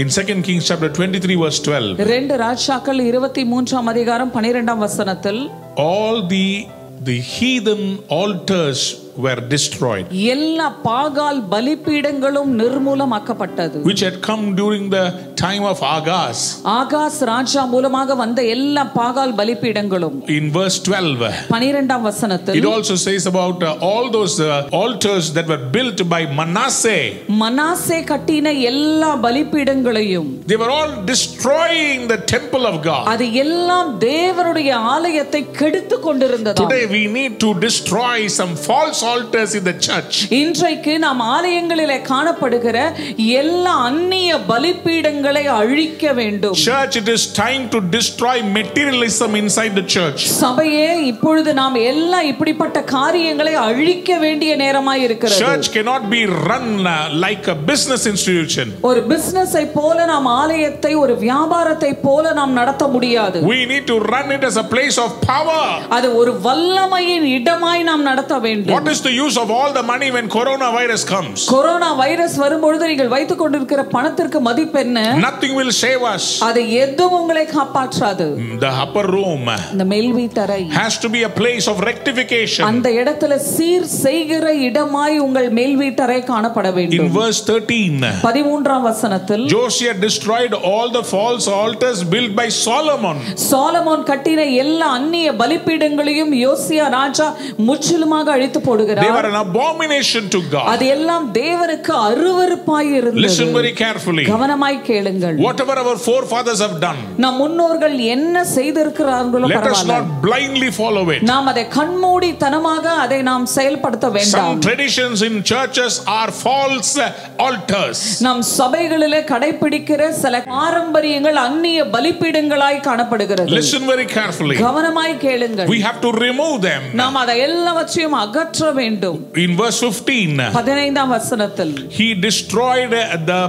Speaker 1: In 2 Kings chapter 23 verse 12,
Speaker 2: 2 ராஜாக்கள் 23ஆம் அதிகாரம் 12ஆம் வசனத்தில்,
Speaker 1: all the heathen altars were destroyed,
Speaker 2: எல்லா பாகால் பலிபீடங்களும் நிர்மூலமாக்கப்பட்டது,
Speaker 1: which had come during the time of Agaz.
Speaker 2: Ahaz ராஜா மூலமாக வந்த எல்லா பாகால் பலிபீடங்களும்.
Speaker 1: In verse 12,
Speaker 2: 12ஆம் வசனத்தில்,
Speaker 1: it also says about all those altars that were built by Manasseh.
Speaker 2: Manasseh கட்டின எல்லா பலிபீடங்களையும்,
Speaker 1: They were all destroying the temple of God.
Speaker 2: அது எல்லாம் தேவனுடைய ஆலயத்தை கெடுத்து கொண்டிருந்தது.
Speaker 1: Today we need to destroy some false altars in the church.
Speaker 2: இன்றைக்கு நாம் ஆலயங்களிலே காணப்படுகிற எல்லா அந்நிய பலிபீடங்களை அழிக்க வேண்டும்.
Speaker 1: Church, it is time to destroy materialism inside the church.
Speaker 2: சபையே, இப்பொழுது நாம் எல்லா இப்படிப்பட்ட காரியங்களை அழிக்க வேண்டிய நேரமாய் இருக்கிறது.
Speaker 1: Church cannot be run like a business institution.
Speaker 2: ஒரு பிசினஸை போல நாம் ஆலயத்தை ஒரு வியாபாரத்தை போல நாம் நடத்த முடியாது.
Speaker 1: We need to run it as a place of power.
Speaker 2: அது ஒரு வல்லமையின் இடமாய் நாம் நடத்த வேண்டும்.
Speaker 1: What is the use of all the money when coronavirus comes?
Speaker 2: Corona virus வரும்பொழுது நீங்கள் வைத்துக் கொண்டிருக்கிற பணத்திற்கு மதிப்பு என்ன?
Speaker 1: Nothing will save us.
Speaker 2: அது எதுவும் உங்களை காப்பாற்றாது.
Speaker 1: The upper room
Speaker 2: இந்த மேல் வீட்டறை
Speaker 1: has to be a place of rectification.
Speaker 2: அந்த இடத்துல சீர் செய்கிற இடமாய் உங்கள் மேல் வீட்டறை காணப்பட வேண்டும்.
Speaker 1: In verse 13,
Speaker 2: 13ஆம் வசனத்தில்
Speaker 1: Josiah destroyed all the false altars built by Solomon.
Speaker 2: Solomon கட்டின எல்லா அந்நிய பலிபீடங்களையும் யோசியா ராஜா முற்றிலுமாக அழித்து போடுகிறார்.
Speaker 1: They were an abomination to God.
Speaker 2: அது எல்லாம் தேவனுக்கு அருவருப்பாய் இருந்தது.
Speaker 1: Listen very carefully.
Speaker 2: கவனமாய் கேளுங்கள்.
Speaker 1: Whatever our forefathers have done,
Speaker 2: நம் முன்னோர்கள் என்ன செய்திருக்கிறார்களோ
Speaker 1: let us not blindly follow it.
Speaker 2: நாம் அதை கண்மூடித்தனமாக அதை நாம் செயல்படுத்த வேண்டாம்.
Speaker 1: Some traditions in churches are false altars.
Speaker 2: நம் சபைகளிலே கடைபிடிக்கிற சில பாரம்பரியங்கள் அந்நிய பலிபீடங்களாய் காணப்படுகிறது.
Speaker 1: Listen very carefully.
Speaker 2: கவனமாய் கேளுங்கள்.
Speaker 1: We have to remove them.
Speaker 2: நாம் அதை எல்லாவற்றையும் அகற்ற வேண்டும்.
Speaker 1: In verse 15,
Speaker 2: 15ஆம் வசனத்தில்
Speaker 1: he destroyed the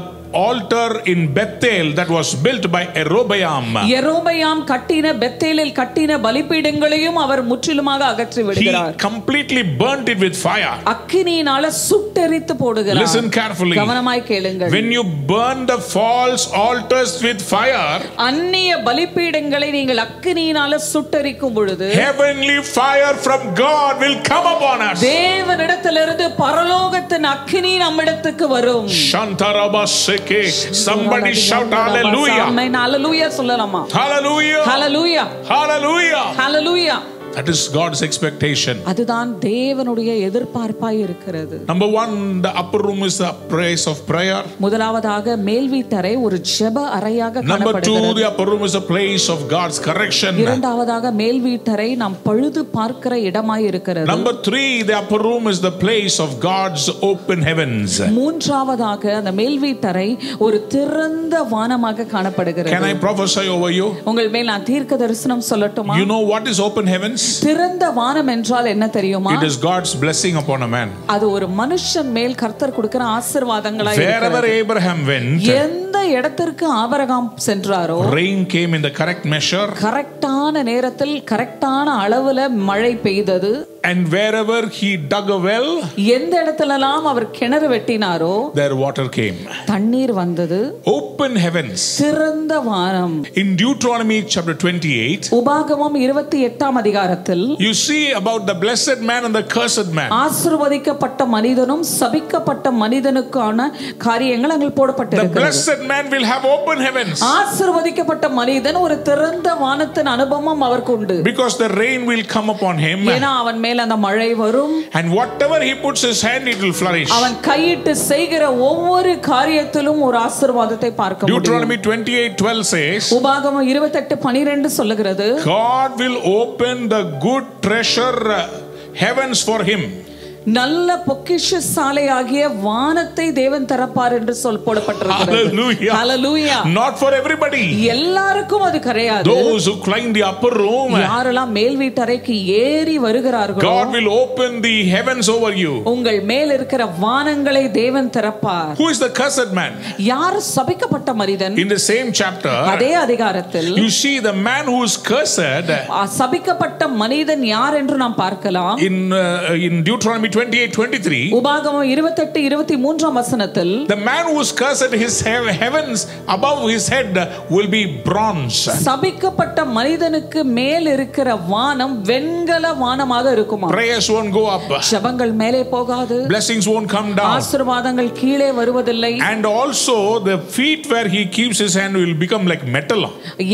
Speaker 1: altar in Bethel that was built by Jeroboam.
Speaker 2: யெரொபெயாம் கட்டின பெத்தேலில் கட்டின பலிபீடங்களையும் அவர் முற்றிலுமாக அகற்றி விடுகிறார்.
Speaker 1: He completely burnt it with fire.
Speaker 2: அக்கினியினால சுட்டெரித்து போடுகிறார்.
Speaker 1: Listen carefully.
Speaker 2: கவனமாய் கேளுங்கள்.
Speaker 1: When you burn the false altars with fire,
Speaker 2: அந்நிய பலிபீடங்களை நீங்கள் அக்கினியினால சுட்டெரிக்கும் பொழுது
Speaker 1: heavenly fire from God will come upon us.
Speaker 2: தேவனிடத்திலிருந்து பரலோகத்தின் அக்கினி நம்மிடத்துக்கு வரும்.
Speaker 1: Shantarabaseke. Somebody shout hallelujah.
Speaker 2: ஆமென். ஹalleluya சொல்லலாமா?
Speaker 1: Hallelujah.
Speaker 2: Hallelujah.
Speaker 1: Hallelujah.
Speaker 2: Hallelujah.
Speaker 1: That is God's expectation.
Speaker 2: அதுதான் தேவனுடைய எதிர்பார்ப்பாய் இருக்கிறது.
Speaker 1: Number 1, the upper room is the place of prayer.
Speaker 2: முதலாவதாக மேல் வீட்டறை ஒரு ஜெப அறையாக
Speaker 1: Number 2,
Speaker 2: காணப்படுகிறது.
Speaker 1: the upper room is a place of God's correction.
Speaker 2: இரண்டாவதாக மேல் வீட்டறை நாம் பழுது பார்க்கிற இடமாய் இருக்கிறது.
Speaker 1: Number 3, the upper room is the place of God's open heavens.
Speaker 2: மூன்றாவதாக அந்த மேல் வீட்டறை ஒரு திறந்த வானமாக காணப்படுகிறது.
Speaker 1: Can I prophesy over you?
Speaker 2: உங்கள் மேல் நான் தீர்க்க தரிசனம் சொல்லட்டுமா?
Speaker 1: You know what is open heavens?
Speaker 2: திறந்த வானம் என்றால் என்ன தெரியுமா?
Speaker 1: It is God's blessing upon a man.
Speaker 2: அது ஒரு மனுஷன் மேல் கர்த்தர் கொடுக்கிற ஆசீர்வாதங்களாய்
Speaker 1: Wherever
Speaker 2: இருக்கிறது.
Speaker 1: Abraham went,
Speaker 2: எந்த இடத்திற்கு Abraham சென்றாரோ
Speaker 1: rain came in the correct measure.
Speaker 2: கரெக்டான நேரத்தில் கரெக்டான அளவுல மழை பெய்தது.
Speaker 1: And wherever he dug a well,
Speaker 2: எந்த இடத்திலெல்லாம் அவர் கிணறு வெட்டினாரோ
Speaker 1: there water came.
Speaker 2: தண்ணீர் வந்தது.
Speaker 1: Open heavens.
Speaker 2: திறந்த வானம்.
Speaker 1: In Deuteronomy chapter 28,
Speaker 2: உபாகமம் 28ஆம் அதிகாரத்தில்
Speaker 1: you see about the blessed man and the cursed man.
Speaker 2: ஆசீர்வதிக்கப்பட்ட மனிதனும் சபிக்கப்பட்ட மனிதனுக்கான காரியங்கள் அங்கே
Speaker 1: The
Speaker 2: போடப்பட்டிருக்கிறது.
Speaker 1: blessed man will have open heavens
Speaker 2: ஆசீர்வதிக்கப்பட்ட மனிதன் ஒரு திறந்த வானத்தின் அனுபவம் அவருக்கு உண்டு.
Speaker 1: because the rain will come upon him,
Speaker 2: ஏனா அவன் மேல் அந்த மழை வரும்.
Speaker 1: and whatever he puts his hand, it will flourish.
Speaker 2: அவன் கையிட்டு செய்கிற ஒவ்வொரு காரியத்திலும் ஒரு ஆசீர்வாதத்தை பார்க்க முடியும்.
Speaker 1: Deuteronomy 28:12 says,
Speaker 2: உபாகமம் 28:12 சொல்லுகிறது,
Speaker 1: God will open the good treasure heavens for him.
Speaker 2: நல்ல பொக்கிஷசாலையாகிய வானத்தை தேவன் திறப்பார் என்று போடப்பட்டிருக்கிறது.
Speaker 1: Hallelujah.
Speaker 2: Hallelujah.
Speaker 1: Not for everybody.
Speaker 2: எல்லாருக்கும் அது கிடையாது.
Speaker 1: Those who climb the upper room,
Speaker 2: யாரெல்லாம் மேல் வீட்டறைக்கு ஏறி வருகிறார்களோ
Speaker 1: God will open the heavens over you.
Speaker 2: உங்கள் மேல் இருக்கிற வானங்களை தேவன் திறப்பார்.
Speaker 1: Who is the cursed man?
Speaker 2: யார் சபிக்கப்பட்ட மனிதன்?
Speaker 1: In the same chapter,
Speaker 2: அதே அதிகாரத்தில்
Speaker 1: you see the man who is cursed.
Speaker 2: சபிக்கப்பட்ட மனிதன் யார் என்று நாம் பார்க்கலாம்.
Speaker 1: In Deuteronomy 28:23,
Speaker 2: உபாகமம் 28:23ஆம் வசனத்தில்
Speaker 1: the man who is cursed, his heavens above his head will be bronze.
Speaker 2: சபிக்கப்பட்ட மனிதனுக்கு மேல் இருக்கிற வானம் வெண்கல வானமாக இருக்குமா?
Speaker 1: Prayers won't go up.
Speaker 2: ஜெபங்கள் மேலே போகாது.
Speaker 1: Blessings won't come down.
Speaker 2: ஆசீர்வாதங்கள் கீழே வருவதில்லை.
Speaker 1: And also the feet where he keeps his hand will become like metal.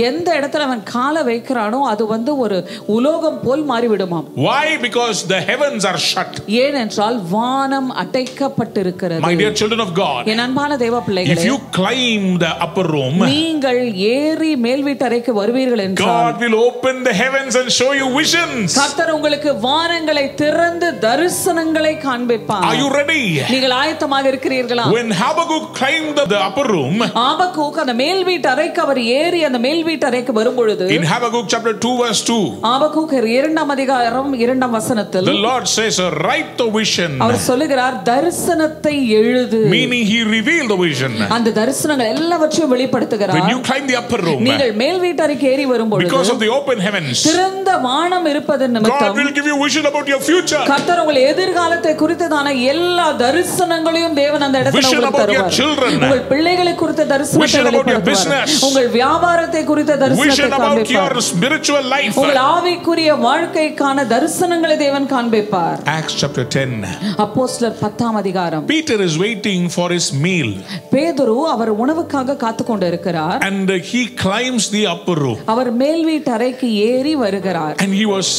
Speaker 2: எந்த இடத்துல அவன் காலை வைக்கிறானோ அது ஒரு உலோகம் போல் மாறிவிடுமாம்.
Speaker 1: Why? Because the heavens are shut.
Speaker 2: ஏனென்றால் வானம் அடைக்கப்பட்டிருக்கிறது.
Speaker 1: My dear children of God,
Speaker 2: என் அன்பான தேவ பிள்ளைகளே,
Speaker 1: if you climb the upper room,
Speaker 2: நீங்கள் ஏறி மேல் வீட்டறைக்கு வருவீர்கள் என்றால்
Speaker 1: God will open the heavens and show you visions.
Speaker 2: கர்த்தர் உங்களுக்கு வானங்களை திறந்து தரிசனங்களை காண்பிப்பார்.
Speaker 1: Are you ready?
Speaker 2: நீங்கள் ஆயத்தமாக இருக்கிறீர்களா?
Speaker 1: When Habakkuk climbed the upper room,
Speaker 2: ஆபக்கூக் அந்த மேல் வீட்டறைக்கு அவர் ஏறி அந்த மேல் வீட்டறைக்கு வரும்பொழுது
Speaker 1: in Habakkuk chapter 2 verse 2,
Speaker 2: ஆபக்கூக் 2ஆம் அதிகாரம் 2ஆம் வசனத்தில்
Speaker 1: the Lord says, write the vision.
Speaker 2: அவர் சொல்லுகிறார் தரிசனத்தை எழுது.
Speaker 1: Meaning he revealed the vision.
Speaker 2: அந்த தரிசனங்கள் எல்லாவற்றையும் வெளிப்படுத்துகிறார்.
Speaker 1: When you climb the upper room,
Speaker 2: நீங்கள் மேல் வீட்டறைக்கு ஏறி வரும்போது,
Speaker 1: because of the open heavens,
Speaker 2: திறந்த வானம் இருப்பதன் நிமித்தம்,
Speaker 1: God will give you vision about your future.
Speaker 2: கர்த்தர் உங்கள் எதிர்காலத்தை குறித்ததான எல்லா தரிசனங்களையும் தேவன் அந்த இடத்துல உங்களுக்கு தருவார். உங்கள் பிள்ளைகளை குறித்த தரிசனத்தை வெளிப்படுத்துவார். உங்கள் வியாபாரத்தை குறித்த தரிசனத்தை காண்பிப்பார்.
Speaker 1: Spiritual life,
Speaker 2: உங்கள் ஆவிக்குரிய வாழ்க்கைக்கான தரிசனங்களை தேவன் காண்பிப்பார்.
Speaker 1: Acts chapter 10.
Speaker 2: அப்போஸ்தலர் 10ஆம் அதிகாரம்.
Speaker 1: Peter is waiting for his meal.
Speaker 2: பேதுரு அவர் உணவுக்காக காத்து கொண்டிருக்கிறார்.
Speaker 1: And he climbs the upper room.
Speaker 2: அவர் மேல் வீட்டறைக்கு ஏறி வருகிறார்.
Speaker 1: And he was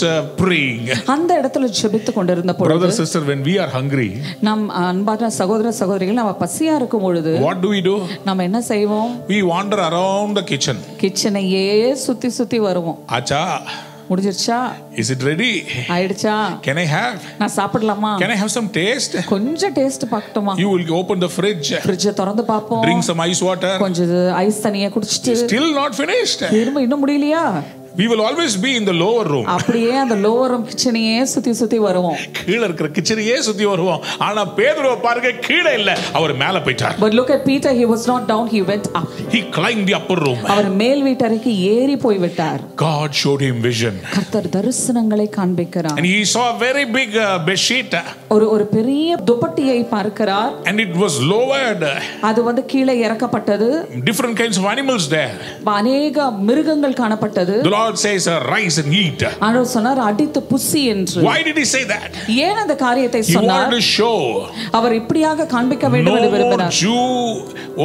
Speaker 1: praying.
Speaker 2: அந்த இடத்துல ஜெபித்துக் கொண்டிருந்த பொழுது,
Speaker 1: brother sister, when we are hungry,
Speaker 2: நம் அன்பான சகோதர சகோதரிகள் நம்ம பசியா இருக்கும் பொழுது
Speaker 1: what do we do?
Speaker 2: நம்ம என்ன செய்வோம்?
Speaker 1: We wander around the kitchen.
Speaker 2: கிச்சனையே சுத்தி சுத்தி வருவோம்.
Speaker 1: ஆச்சா,
Speaker 2: முடிஞ்சிருச்சா?
Speaker 1: Is it ready?
Speaker 2: ஆயிடுச்சா?
Speaker 1: Can I have?
Speaker 2: நான் சாப்பிடலாமா?
Speaker 1: Can I have some taste?
Speaker 2: கொஞ்சம் டேஸ்ட் பார்க்கட்டுமா?
Speaker 1: You will open the fridge.
Speaker 2: Fridge திறந்து பாப்போம்.
Speaker 1: Drink some ice water.
Speaker 2: கொஞ்சம் ஐஸ் தண்ணியை குடிச்சிட்டு,
Speaker 1: still not finished.
Speaker 2: திரும்ப இன்னும் முடியலையா?
Speaker 1: We will always be in the lower room.
Speaker 2: அப்படியே அந்த lower room கிச்சனையே சுத்தி சுத்தி வருவோம்.
Speaker 1: கீழ இருக்கிற கிச்சனையே சுத்தி வருவோம். ஆனா பேதுருவை பாருங்க, கீழ இல்ல, அவர் மேல போய்ட்டார்.
Speaker 2: But look at Peter, he was not down, he went up.
Speaker 1: He climbed the upper room.
Speaker 2: அவர் மேல் வீட்டறைக்கு ஏறி போய் விட்டார்.
Speaker 1: God showed him vision.
Speaker 2: கர்த்தர் தரிசனங்களை காண்பிக்கிறார்.
Speaker 1: And he saw a very big bedsheet.
Speaker 2: ஒரு பெரிய துப்பட்டியை பார்க்கிறார்.
Speaker 1: And it was lowered.
Speaker 2: அது வந்து கீழே இறக்கப்பட்டது.
Speaker 1: Different kinds of animals there.
Speaker 2: அநேக மிருகங்கள் காணப்பட்டது.
Speaker 1: The Lord says, rise and eat.
Speaker 2: ஆண்டவர் சொன்னார், அடித்து புசி என்று.
Speaker 1: Why did he say that?
Speaker 2: ஏன் அந்த காரியத்தை
Speaker 1: He
Speaker 2: சொன்னார்?
Speaker 1: wanted to show.
Speaker 2: அவர் இப்படியாக காண்பிக்க வேண்டும் என்று விரும்பினார்.
Speaker 1: No Jew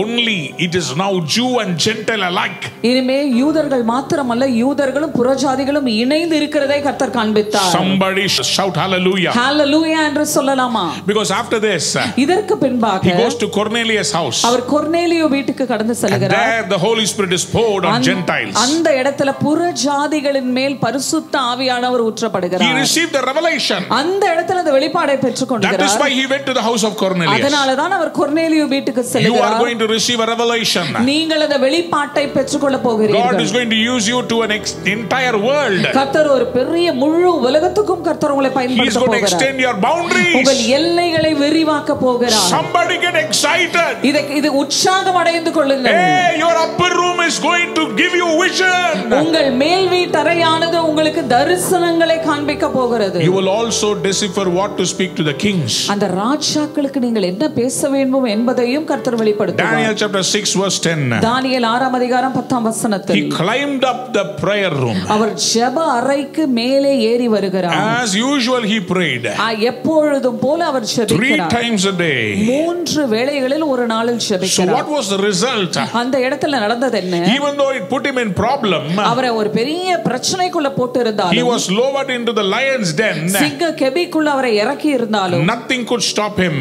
Speaker 1: only, it is now Jew and Gentile alike.
Speaker 2: இனிமே யூதர்கள் மாத்திரமல்ல, யூதர்களும் புறஜாதிகளும் இணைந்து இருக்கிறதை கர்த்தர் காண்பித்தார்.
Speaker 1: Somebody shout hallelujah.
Speaker 2: Hallelujah என்று சொல்லலாமா?
Speaker 1: Because after this,
Speaker 2: இதற்கு பின்பாக
Speaker 1: he goes to Cornelius' house.
Speaker 2: அவர் கொர்நேலியு வீட்டுக்கு கடந்து செல்கிறார்.
Speaker 1: There the Holy Spirit is poured on Gentiles.
Speaker 2: அந்த இடத்துல புறஜாதிகளின் மேல் பரிசுத்த ஆவியானவர் ஊற்றப்படுகிறார்.
Speaker 1: He received the revelation.
Speaker 2: அந்த இடத்துல அந்த வெளிப்பாடை பெற்றுக்கொண்டார்.
Speaker 1: That is why he went to the house of Cornelius.
Speaker 2: அதனால தான் அவர் கொர்நேலியு வீட்டுக்கு செல்கிறார்.
Speaker 1: You are going to receive a revelation.
Speaker 2: நீங்கள் அந்த வெளிப்பாட்டை பெற்றுக்கொள்ள போகிறீர்கள்.
Speaker 1: God is going to use you to an entire world.
Speaker 2: கர்த்தர் ஒரு பெரிய முழு உலகத்துக்கும் கர்த்தர் உங்களை பயன்படுத்த போகிறார்.
Speaker 1: He is going to extend your boundaries.
Speaker 2: உங்கள் எல்லைகளை விரிவாக்க போகிறார்.
Speaker 1: Somebody get excited.
Speaker 2: இது உற்சாகம் அடைந்து கொள்ளுங்கள்.
Speaker 1: Hey, your upper room is going to give you vision.
Speaker 2: உங்கள் மேல் வீட்டறையானது உங்களுக்கு தரிசனங்களை காண்பிக்க போகிறது.
Speaker 1: You will also decipher what to speak to the kings.
Speaker 2: அந்த ராஜாக்களுக்கு நீங்கள் என்ன பேச வேண்டும் என்பதையும் கர்த்தர் வெளிப்படுத்துவார்.
Speaker 1: Daniel chapter 6 verse 10.
Speaker 2: தானியேல் 6ஆம் அதிகாரம் 10ஆம் வசனத்தில்,
Speaker 1: He climbed up the prayer room.
Speaker 2: அவர் ஜெப அறைக்கு மேலே ஏறி வருகிறார்.
Speaker 1: As usual he prayed.
Speaker 2: எப்பொழுதும் போல அவர் ஜெபிக்கிறார்.
Speaker 1: 3 times a day.
Speaker 2: 3 வேளைகளில் ஒரு நாளில் ஜெபிக்கிறார்.
Speaker 1: So what was the result?
Speaker 2: அந்த இடத்துல நடந்தது என்ன?
Speaker 1: Even though it put him in problem,
Speaker 2: அவரை ஒரு பெரிய பிரச்சனைக்குள்ள போட்டு இருந்தாலும்,
Speaker 1: he was lowered into the lion's den.
Speaker 2: சிங்க கெபிக்குள்ள அவரை இறக்கி இருந்தாலும்,
Speaker 1: nothing could stop him.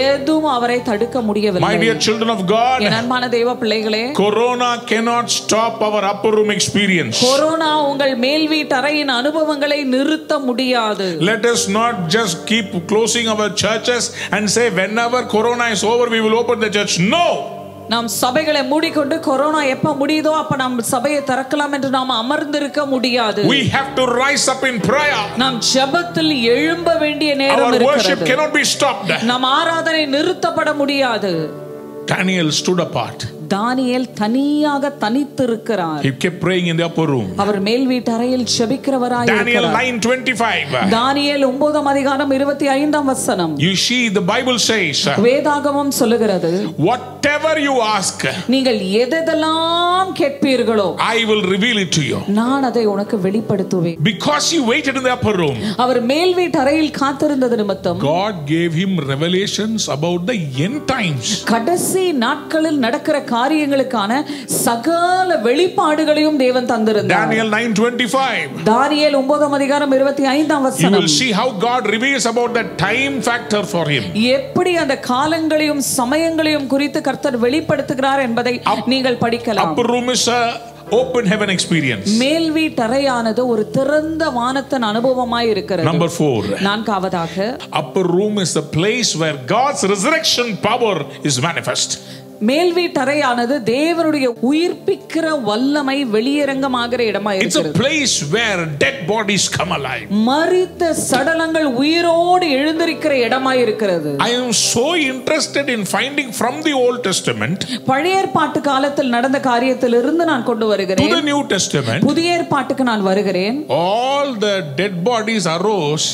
Speaker 2: எதுவும் அவரை தடுக்க முடியவில்லை.
Speaker 1: My dear children of God,
Speaker 2: என் அன்பான தேவ பிள்ளைகளே,
Speaker 1: corona cannot stop our upper room experience.
Speaker 2: Corona உங்கள் மேல் வீட்டறையின் அனுபவங்களை நிறுத்த முடியாது.
Speaker 1: Let us not just keep closing our churches and say whenever corona is over we will open the church. No.
Speaker 2: நாம் சபைகளை மூடிக்கொண்டு கொரோனா எப்ப முடியுதோ அப்ப நாம் சபையை திறக்கலாம் என்று நாம் அமர்ந்திருக்க முடியாது.
Speaker 1: We have to rise up in prayer.
Speaker 2: நாம் ஜெபத்தில் எழும்ப வேண்டிய நேரம் இருக்கிறது.
Speaker 1: Our worship cannot be stopped.
Speaker 2: நம் ஆராதனை நிறுத்தப்பட முடியாது.
Speaker 1: Daniel stood apart.
Speaker 2: தானியேல் தனியாக தனித்திருக்கிறார்.
Speaker 1: He kept praying in the upper room.
Speaker 2: அவர் மேல் வீட்டறையில் ஜெபிக்கிறவராய்
Speaker 1: Daniel
Speaker 2: இருக்கிறார்.
Speaker 1: 9:25.
Speaker 2: தானியேல் 9ஆம் அதிகாரம் 25ஆம் வசனம்.
Speaker 1: You see, the Bible says,
Speaker 2: வேதாகமம் சொல்லுகிறது,
Speaker 1: whatever you ask,
Speaker 2: நீங்கள் எதெல்லாம் கேட்பீர்களோ
Speaker 1: I will reveal it to you.
Speaker 2: நான் அதை உனக்கு வெளிப்படுத்துவேன்.
Speaker 1: Because he waited in the upper room,
Speaker 2: அவர் மேல் வீட்டறையில் காத்திருந்தது நிமித்தம்
Speaker 1: God gave him revelations about the end times.
Speaker 2: கடைசி நாட்களில் நடக்கிற காரியங்களுக்கான சகல வெளிப்பாடுகளையும் தேவன் தந்திருந்தார்.
Speaker 1: Daniel 9:25.
Speaker 2: தானியேல் 9ஆம் அதிகாரம் 25ஆம்
Speaker 1: You
Speaker 2: வசனம்.
Speaker 1: will see how God reveals about the time factor for him.
Speaker 2: எப்படி அந்த காலங்களையும் சமயங்களையும் குறித்து கர்த்தர் வெளிப்படுத்துகிறார் என்பதை நீங்கள் படிக்கலாம்.
Speaker 1: Upper room is a open heaven experience.
Speaker 2: மேல் வீட்டறையானது ஒரு திறந்த வானத்தின் அனுபவமாய் இருக்கிறது.
Speaker 1: Number 4.
Speaker 2: நான்காவதாக,
Speaker 1: upper room is the place where God's resurrection power is manifest.
Speaker 2: மேல் வீட்டறையானது தேவனுடைய உயிர்ப்பிக்கிற வல்லமை வெளியரங்கமாகிற இடமா இருக்கிறது.
Speaker 1: It's a place where dead bodies come alive.
Speaker 2: மரித்த சடலங்கள் உயிரோடு எழுந்திருக்கிற இடமா இருக்கிறது.
Speaker 1: I am so interested in finding from the Old Testament,
Speaker 2: பழைய ஏற்பாட்டு காலத்தில் நடந்த காரியத்திலிருந்து நான் கொண்டு வருகிறேன்,
Speaker 1: to the New Testament,
Speaker 2: புதிய ஏற்பாட்டுக்கு நான் வருகிறேன்.
Speaker 1: all the dead bodies arose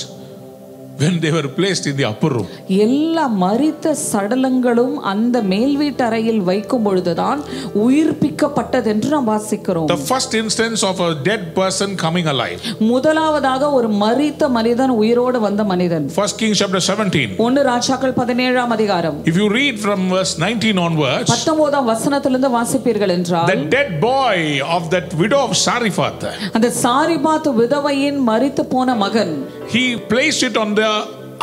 Speaker 1: when they were placed in the upper room.
Speaker 2: எல்லா மரித்த சடலங்களும் அந்த மேல் வீட்டறையில் வைக்கும் பொழுதுதான் உயிர்ப்பிக்கப்பட்டது என்று நாம் வாசிக்கிறோம்.
Speaker 1: The first instance of a dead person coming alive.
Speaker 2: முதலாவதாக ஒரு மரித்த மனிதன் உயிரோடு வந்த மனிதன்.
Speaker 1: 1 Kings chapter 17.
Speaker 2: 1 ராஜாக்கள் 17ஆம் அதிகாரம்.
Speaker 1: If you read from verse 19 onwards,
Speaker 2: 19ஆம் வசனத்திலிருந்து வாசிப்பீர்கள் என்றால்,
Speaker 1: the dead boy of that widow of Sariphat,
Speaker 2: அந்த சாரிபாத் விதவையின் மரித்து போன மகன்,
Speaker 1: he placed it on the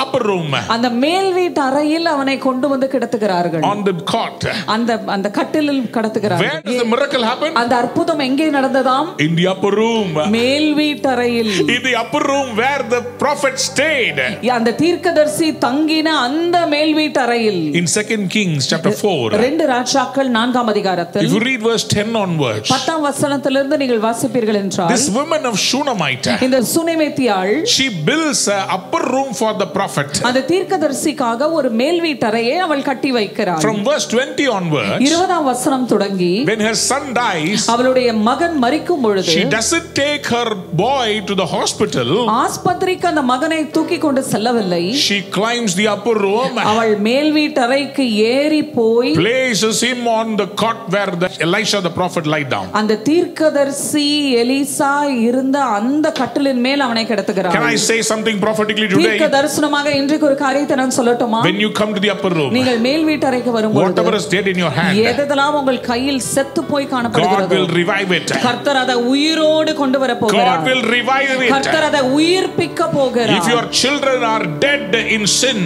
Speaker 1: upper room,
Speaker 2: அந்த மேல் வீட்டு அறையில் அவனை கொண்டு வந்து கிடத்துகிறார்கள்.
Speaker 1: on the cot.
Speaker 2: அந்த கட்டிலில் கிடத்துகிறார்கள்.
Speaker 1: Where does the miracle happen?
Speaker 2: அந்த அற்புதம் எங்கே நடந்ததாம்?
Speaker 1: In the upper room.
Speaker 2: மேல் வீட்டறையில்.
Speaker 1: In the upper room where the prophet stayed.
Speaker 2: அந்த தீர்க்கதரிசி தங்கின அந்த மேல் வீட்டறையில்.
Speaker 1: In 2 Kings chapter 4.
Speaker 2: 2 ராஜாக்கள் 4ஆம் அதிகாரத்தில்,
Speaker 1: if you read verse 10 onwards,
Speaker 2: 10ஆம் வசனத்திலிருந்து நீங்கள் வாசிப்பீர்கள் என்றால்,
Speaker 1: this woman of Shunammite,
Speaker 2: இந்த சுனேமித்தியாள்,
Speaker 1: she builds a upper room for the prophet.
Speaker 2: அந்த தீர்க்கதரிசிக்காக ஒரு மேல் வீட்டறையை அவள் கட்டி வைக்கிறாள்.
Speaker 1: From verse 20 onwards,
Speaker 2: 20ஆம் வசனம் தொடங்கி,
Speaker 1: when her son dies,
Speaker 2: அவளுடைய மகன் மரிக்கும் பொழுது,
Speaker 1: she doesn't take her boy to the hospital.
Speaker 2: ஆஸ்பத்திரிக்கு அந்த மகனை தூக்கி கொண்டு செல்லவில்லை.
Speaker 1: She climbs the upper room,
Speaker 2: அவள் மேல் வீட்டறைக்கு ஏறி போய்
Speaker 1: places him on the cot where Elisha the prophet lied down.
Speaker 2: அந்த தீர்க்கதரிசி எலிசா இருந்த அந்த கட்டிலின் மேல் அவனை கிடத்துகிறாள்.
Speaker 1: Can I say something prophetically today?
Speaker 2: தீர்க்க தரிசனமாக இன்றைக்கு ஒரு காரியத்தை நான் சொல்லட்டுமா?
Speaker 1: When you come to the upper room,
Speaker 2: நீங்கள் மேல் வீட்டறைக்கு வரும்போது,
Speaker 1: whatever is dead in your hand,
Speaker 2: எதெல்லாம் உங்கள் கையில் செத்து போய் காணப்படுகிறதோ,
Speaker 1: God will revive it.
Speaker 2: கர்த்தர் அதை உயிரோடு கொண்டு வர போகிறார்.
Speaker 1: God will revive it.
Speaker 2: கர்த்தர் அதை உயிர்ப்பிக்க போகிறார்.
Speaker 1: If your children are dead in sin,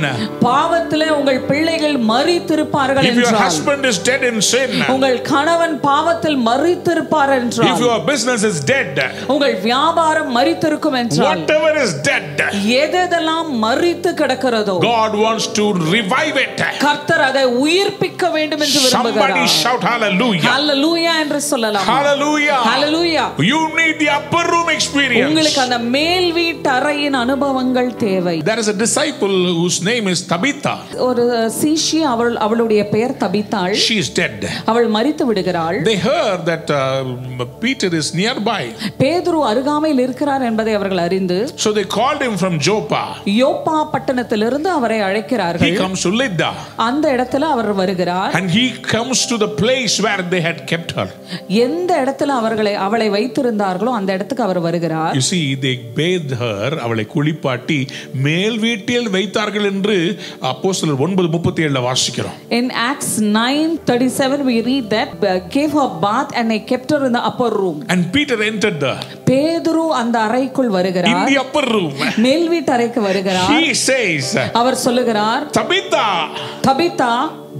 Speaker 2: பாவத்திலே உங்கள் பிள்ளைகள் மரித்திருப்பார்கள்
Speaker 1: if your
Speaker 2: என்றால்,
Speaker 1: husband is dead in sin,
Speaker 2: உங்கள் கணவன் பாவத்தில் மரித்திருப்பார் என்றால்,
Speaker 1: if your business is dead,
Speaker 2: உங்கள் வியாபாரம் மரித்திருக்கும் என்றால்,
Speaker 1: whatever is dead,
Speaker 2: எதெல்லாம் மரித்து கிடக்கிறதோ,
Speaker 1: God wants to revive it.
Speaker 2: கர்த்தர் அதை உயிர்ப்பிக்க வேண்டும் என்று விரும்புகிறார்.
Speaker 1: Somebody shout hallelujah.
Speaker 2: ஹalleluya என்று சொல்லலாம்.
Speaker 1: Hallelujah.
Speaker 2: Hallelujah.
Speaker 1: You need the upper room experience.
Speaker 2: உங்களுக்கு அந்த மேல் வீட்டு அறையின் அனுபவங்கள் தேவை.
Speaker 1: There is a disciple whose name is Tabitha.
Speaker 2: ஒரு சீஷி, அவளுடைய பெயர் தபித்தாள்.
Speaker 1: She is dead.
Speaker 2: அவள் மரித்து விடுகிறாள்.
Speaker 1: They heard that Peter is nearby.
Speaker 2: பேதுரு அருகாமையில் இருக்கிறார் என்பதை அவர்கள் அறிந்து,
Speaker 1: So they called him from Joppa.
Speaker 2: யோப்பா பட்டணத்திலிருந்து அவரை அழைக்கிறார்கள்.
Speaker 1: He comes to Lydda.
Speaker 2: அந்த இடத்துல அவர் வருகிறார்.
Speaker 1: And he comes to the place where they had kept her.
Speaker 2: எந்த இடத்துல அவளை வைத்திருந்தார்களோ அந்த இடத்துக்கு அவர் வருகிறார்.
Speaker 1: You see, they bathed her, அவளை குளிப்பாட்டி மேல் வீட்டில் வைத்தார்கள் என்று அப்போஸ்தலர் 9:37 வாசிக்கிறோம்.
Speaker 2: In Acts 9:37 we read that gave her bath and they kept her in the upper room.
Speaker 1: And Peter entered there.
Speaker 2: பேதுரு அந்த அறைக்குள் வருகிறார்.
Speaker 1: In the upper room.
Speaker 2: மேல் வீட்டு அறைக்கு வருகிறார்.
Speaker 1: He says,
Speaker 2: அவர் சொல்லுகிறார்,
Speaker 1: Tabitha,
Speaker 2: Tabitha,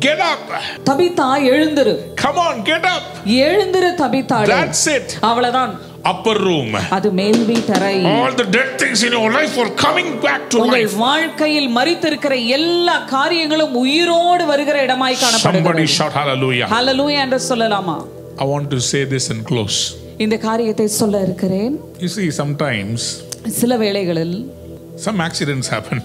Speaker 1: get up.
Speaker 2: Tabitha எழுந்திரு.
Speaker 1: Come on, get up.
Speaker 2: எழுந்திரு தபித்தா.
Speaker 1: That's it.
Speaker 2: அவ்வளவுதான்.
Speaker 1: Upper room.
Speaker 2: அது மேல் வீட்டறை.
Speaker 1: All the dead things in your life are coming back to
Speaker 2: உங்கள்
Speaker 1: life.
Speaker 2: வாழ்க்கையில் மரித்திருக்கிற எல்லா காரியங்களும் உயிரோடு வருகிற இடமாய் காணப்படுகிறது.
Speaker 1: Somebody shout hallelujah.
Speaker 2: ஹalleluya என்று சொல்லலாமா?
Speaker 1: I want to say this and close.
Speaker 2: இந்த காரியத்தை சொல்ல இருக்கிறேன்.
Speaker 1: You see, sometimes
Speaker 2: சில வேளைகளில்
Speaker 1: some accidents happen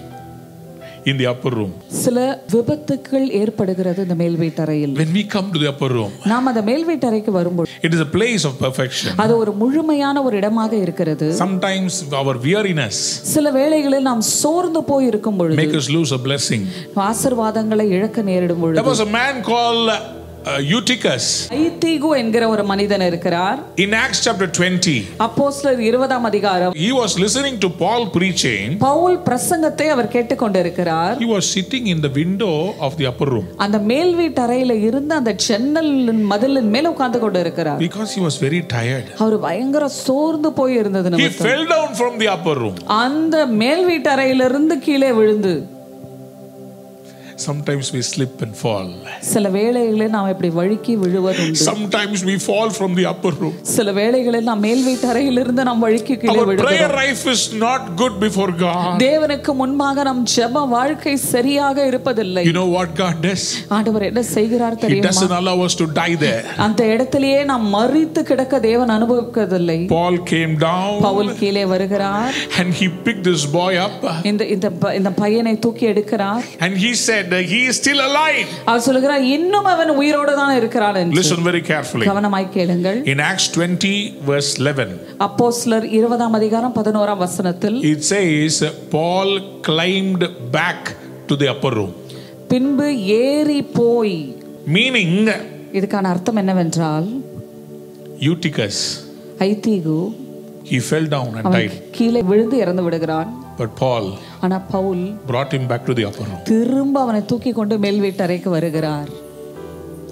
Speaker 1: in the upper room.
Speaker 2: சில விபத்துக்கள் ஏற்படுகிறது இந்த மேல் வீட்டறையில்.
Speaker 1: When we come to the upper room,
Speaker 2: நாம் அந்த மேல் வீட்டறைக்கு வரும்போது,
Speaker 1: it is a place of perfection.
Speaker 2: அது ஒரு முழுமையான ஒரு இடமாக இருக்கிறது.
Speaker 1: Sometimes our weariness
Speaker 2: சில வேளைகளில் நாம் சோர்ந்து போய் இருக்கும் பொழுது,
Speaker 1: make us lose a blessing.
Speaker 2: ஆசீர்வாதங்களை இழக்க நேரிடும் பொழுது,
Speaker 1: There was a man called Eutychus.
Speaker 2: Eutychus என்கிற ஒரு மனிதன் இருக்கிறார்.
Speaker 1: In Acts chapter 20,
Speaker 2: அப்போஸ்தலர் 20ஆம் அதிகாரம்,
Speaker 1: he was listening to Paul preaching.
Speaker 2: Pavul பிரசங்கத்தை அவர் கேட்டுக்கொண்டிருக்கிறார்.
Speaker 1: He was sitting in the window of the upper room.
Speaker 2: அந்த மேல் வீட்டு அறையில இருந்து அந்த ஜன்னல் மதிலின் மேல உட்கார்ந்து கொண்டிருக்கிறார்.
Speaker 1: Because he was very tired.
Speaker 2: அவர் பயங்கர சோர்ந்து போய் இருந்தது.
Speaker 1: He fell down from the upper room.
Speaker 2: அந்த மேல் வீட்டு அறையிலிருந்து கீழே விழுந்து,
Speaker 1: Sometimes we slip and fall.
Speaker 2: சில வேளைகளில் நாம் இப்படி வழுக்கி விழுவதுண்டு.
Speaker 1: Sometimes we fall from the upper room.
Speaker 2: சில வேளைகளில் நாம் மேல் வீட்டு அறையிலிருந்து நாம் வழுக்கி கீழே விழுகிறோம்.
Speaker 1: Our prayer life is not good before God.
Speaker 2: தேவனுக்கு முன்பாக நம் ஜெப வாழ்க்கை சரியாக இருப்பதில்லை.
Speaker 1: You know what God does?
Speaker 2: ஆண்டவர் என்ன செய்கிறார் தெரியுமா?
Speaker 1: He doesn't allow us to die there.
Speaker 2: அந்த இடத்திலேயே நாம் மரித்து கிடக்க தேவன் அனுமதிப்பதில்லை.
Speaker 1: Paul came down.
Speaker 2: பவுல் கீழே வருகிறார்.
Speaker 1: And he picked this boy up.
Speaker 2: இந்த பையனை தூக்கி எடுக்கிறார்.
Speaker 1: And he said he is still alive.
Speaker 2: அவர் சொல்கிறார் இன்னும் அவன் உயிரோடு தான் இருக்கிறான் என்று.
Speaker 1: Listen very carefully.
Speaker 2: கவனமாய் கேளுங்கள்.
Speaker 1: In Acts 20 verse 11.
Speaker 2: அப்போஸ்தலர் 20ஆம் அதிகாரம் 11ஆம் வசனத்தில்
Speaker 1: it says Paul climbed back to the upper room.
Speaker 2: பின்பு ஏறி போய்,
Speaker 1: meaning
Speaker 2: இதுக்கான அர்த்தம் என்னவென்றால்
Speaker 1: Eutychus,
Speaker 2: ஐதீகு,
Speaker 1: he fell down and died.
Speaker 2: கீழே விழுந்து இறந்து விடுகிறான்.
Speaker 1: But Paul
Speaker 2: ஆனா Pavul
Speaker 1: brought him back to the upper room.
Speaker 2: திரும்ப அவனை தூக்கி கொண்டு மேல் வீட்டறைக்கு வருகிறார்.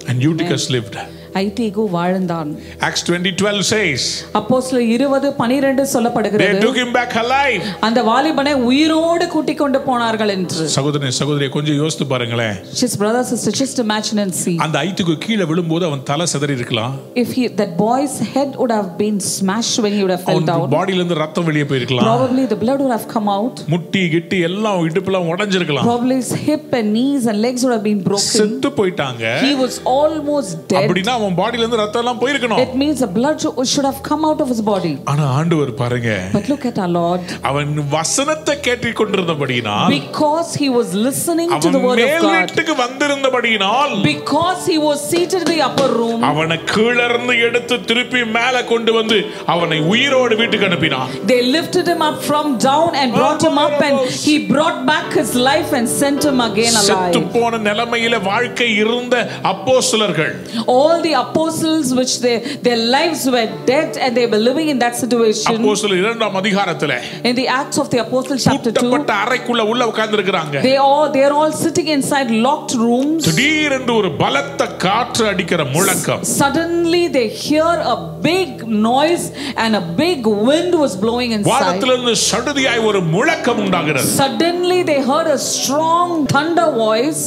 Speaker 1: And Eutychus lived.
Speaker 2: ஐதீகு வாழ்ந்தான்.
Speaker 1: Acts 20:12 says
Speaker 2: அப்போஸ்தலர் 20:12 சொல்லப்படுகிறது.
Speaker 1: They took him back alive.
Speaker 2: அந்த வாலிபனை உயிரோடு கூட்டி கொண்டு போனார்கள் என்று.
Speaker 1: சகோதரனே கொஞ்சம் யோசித்து பாருங்களேன்.
Speaker 2: Just brothers sisters, just imagine and see.
Speaker 1: அந்த ஐதீகு கீழ விழும்போது அவன் தலை சிதறி இருக்கலாம்.
Speaker 2: If that boy's head would have been smashed when he would have fell down.
Speaker 1: பாடியில இருந்து ரத்தம் வெளியே போய் இருக்கலாம்.
Speaker 2: Probably the blood would have come out.
Speaker 1: முட்டி கிட்டி எல்லாம் இடுப்புலாம் உடைஞ்சிருக்கலாம்.
Speaker 2: Probably his hip and knees and legs would have been broken.
Speaker 1: செத்து போயிட்டாங்க.
Speaker 2: He was almost dead.
Speaker 1: அப்படினா அவன் பாடியில இருந்து ரத்தம் எல்லாம் போய் இருக்கணும்.
Speaker 2: It means the blood should have come out of his body.
Speaker 1: ஆனா ஆண்டவர் பாருங்க.
Speaker 2: But look at our Lord.
Speaker 1: அவன் வசனத்தை கேட்டுக் கொண்டிருந்தபடியினால்,
Speaker 2: because he was listening to the word of God,
Speaker 1: அவன் மேல் வீட்டுக்கு வந்திருந்தபடியினால்,
Speaker 2: because he was seated in the upper room,
Speaker 1: அவனை கீழ இருந்து எடுத்து திருப்பி மேலே கொண்டு வந்து அவனை உயிரோடு வீட்டுக்கு அனுப்பினான்.
Speaker 2: They lifted him up from down and brought him up, and he brought back his life and sent him again alive.
Speaker 1: செத்து போன நிலைமையில வாழ்க்கை இருந்த அப்போஸ்தலர்கள்,
Speaker 2: all the apostles which their lives were dead and they were living in that situation.
Speaker 1: அப்போஸ்தலர் 2ஆம் அதிகாரத்திலே,
Speaker 2: in the Acts of the Apostles chapter 2,
Speaker 1: பூட்டப்பட்ட அறைக்குள்ள உள்ள உட்கார்ந்திருக்காங்க.
Speaker 2: they are all sitting inside locked rooms.
Speaker 1: திடீரென்று ஒரு பலத்த காற்று அடிக்கிற முழக்கம்.
Speaker 2: Suddenly they hear a big noise and a big wind was blowing inside.
Speaker 1: வானத்திலிருந்து சடுதியாய் ஒரு முழக்கம் உண்டாகிறது.
Speaker 2: Suddenly they heard a strong thunder voice.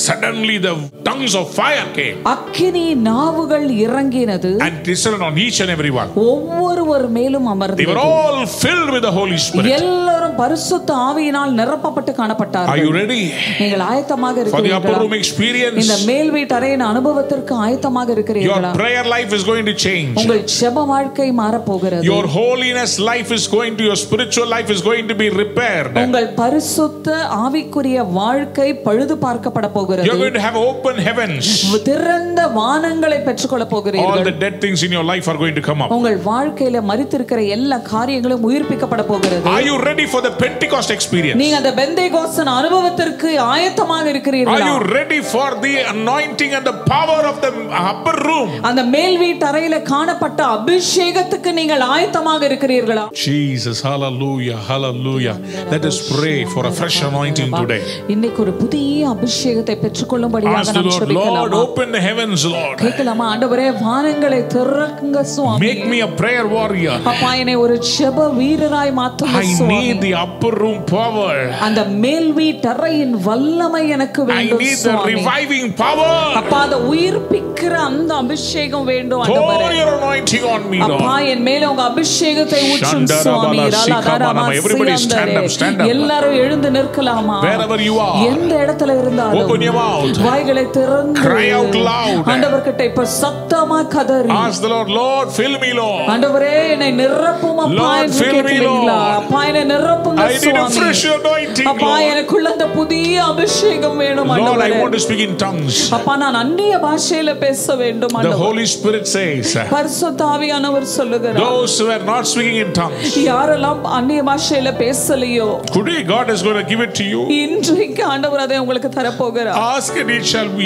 Speaker 1: Suddenly the tongues of fire came.
Speaker 2: அக்கினி நாவுகள் இறங்கினது.
Speaker 1: And descended on each and every one.
Speaker 2: ஒவ்வொருவர் மேலும் அமர்ந்தது.
Speaker 1: They were all filled with the Holy Spirit.
Speaker 2: எல்லாரும் பரிசுத்த ஆவியினால் நிரப்பப்பட்டு காணப்பட்டார்கள்.
Speaker 1: Are you ready?
Speaker 2: நீங்கள் ஆயத்தமாக
Speaker 1: இருக்கிறீர்களா? For the upper room experience.
Speaker 2: இந்த மேல் வீட்டு அறையின் அனுபவத்திற்கு ஆயத்தமாக இருக்கிறீர்களா?
Speaker 1: Your prayer life is going to change.
Speaker 2: உங்கள் ஜெப வாழ்க்கை மாற போகிறது.
Speaker 1: Your holiness life is going to, your spiritual life is going to be repaired.
Speaker 2: உங்கள் பரிசுத்த ஆவிக்குரிய வாழ்க்கை பழுது பார்க்கப்பட போகிறது.
Speaker 1: You're going to have open heavens.
Speaker 2: திறந்த வானங்களை பெற்றுக்கொள்ள போகிறீர்கள்.
Speaker 1: All the dead things in your life are going to come up.
Speaker 2: உங்கள் வாழ்க்கையில மரித்திருக்கிற எல்லா காரியங்களும் உயிர்ப்பிக்கப்பட போகிறது.
Speaker 1: Are you ready for the Pentecost experience?
Speaker 2: நீங்க அந்த பெந்தேகோஸ்து அனுபவத்திற்கு ஆயத்தமாக இருக்கிறீர்களா?
Speaker 1: Are you ready for the anointing and the power of the upper room?
Speaker 2: அந்த மேல் வீட்டு அறையில காணப்பட்ட அபிஷேகத்துக்கு நீங்கள் ஆயத்தமாக இருக்கிறீர்களா?
Speaker 1: Jesus, hallelujah, hallelujah. Let us pray for a fresh anointing today.
Speaker 2: இன்னைக்கு ஒரு புதிய அபிஷேகத்தை பெற்றுக்கொள்ளும்படியாக நாம் ஜெபிக்கலாமா?
Speaker 1: Lord, open the heavens, Lord.
Speaker 2: கேட்கலாமா? ஆண்டவரே வானங்களை திறக்குங்க சுவாமி.
Speaker 1: Make me a prayer warrior.
Speaker 2: அப்பா என்னை ஒரு ஜெப வீரராய் மாற்றுங்க சுவாமி.
Speaker 1: I need the upper room power.
Speaker 2: அந்த மேல் வீட்டு அறையின் வல்லமை எனக்கு வேண்டும் சுவாமி.
Speaker 1: I need the reviving power.
Speaker 2: அப்பா அந்த உயிர்ப்பிக்கிற அந்த அபிஷேகம் வேண்டும் ஆண்டவரே.
Speaker 1: Pour your anointing on me, Lord.
Speaker 2: அப்பா என் மேல உங்க அபிஷேகத்தை ஊற்றும் சுவாமி.
Speaker 1: Everybody stand up, stand up.
Speaker 2: எல்லாரும் எழுந்து நிற்கலாமா?
Speaker 1: Wherever you are.
Speaker 2: எந்த இடத்துல இருந்தாலும்
Speaker 1: open your mouth.
Speaker 2: வாய்களை திறந்து
Speaker 1: cry out loud.
Speaker 2: ஆண்டவர்கிட்ட இப்ப சத்தமா கதறி
Speaker 1: ask the Lord, Lord fill me, Lord.
Speaker 2: ஆண்டவரே என்னை நிரப்பும் அப்பா என்று கேட்கிறீங்களா? அப்பா என்னை நிரப்புங்க சுவாமி.
Speaker 1: I need a fresh anointing,
Speaker 2: அப்பா எனக்குள்ள அந்த புதிய அபிஷேகம் வேணும் ஆண்டவரே.
Speaker 1: Lord, I want to speak in tongues.
Speaker 2: அப்பா நான் அந்நிய பாஷையில பேச வேண்டும் ஆண்டவரே.
Speaker 1: The Holy Spirit says,
Speaker 2: பரிசுத்த ஆவியானவர் சொல்லுகிறார்,
Speaker 1: those who are not speaking in tongues,
Speaker 2: யாரெல்லாம் அந்நிய பாஷையில பேசலையோ,
Speaker 1: today God is going to give it to you.
Speaker 2: இன்றைக்கு ஆண்டவர் அதை உங்களுக்கு தர போகிறார்.
Speaker 1: Ask and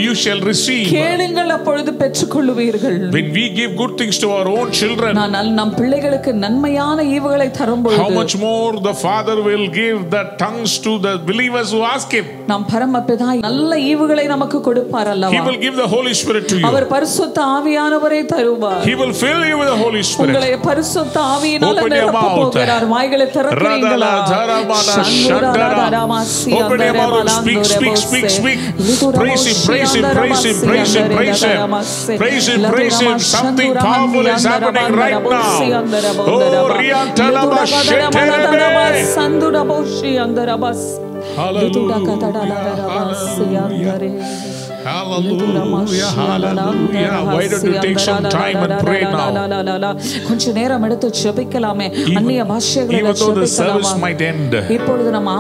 Speaker 1: you shall receive.
Speaker 2: கேளுங்கள் அப்பொழுது பெற்றுக்கொள்வீர்கள்.
Speaker 1: When we give good things to our own children,
Speaker 2: நம் பிள்ளைகளுக்கு நன்மையான ஈவுகளை தரும்போது,
Speaker 1: how much more more the Father will give the tongues to the believers who ask him.
Speaker 2: நம் பரமபிதா நல்ல ஈவுகளை நமக்கு கொடுப்பார் அல்லவா?
Speaker 1: He will give the Holy Spirit to you.
Speaker 2: அவர் பரிசுத்த ஆவியானவரை தருவார்.
Speaker 1: He will fill you with the Holy Spirit.
Speaker 2: உங்களை பரிசுத்த ஆவியினால் நிரப்ப போகிறார். வாய்களை திறக்கிறீங்களா?
Speaker 1: Open your mouth, speak, speak, speak, speak. Praise him, praise him, praise him, praise him, praise him. Praise him, praise him. Something powerful is happening right now. Oh, Riyantalaba Sheterebe. Hallelujah. Hallelujah, hallelujah. Why don't you take some time and pray now?
Speaker 2: கொஞ்ச நேரம் எடுத்து ஜெபிக்கலாமே. அன்னிய பாஷைகளில்
Speaker 1: Even though the service might end,
Speaker 2: இப்பொழுது நம்ம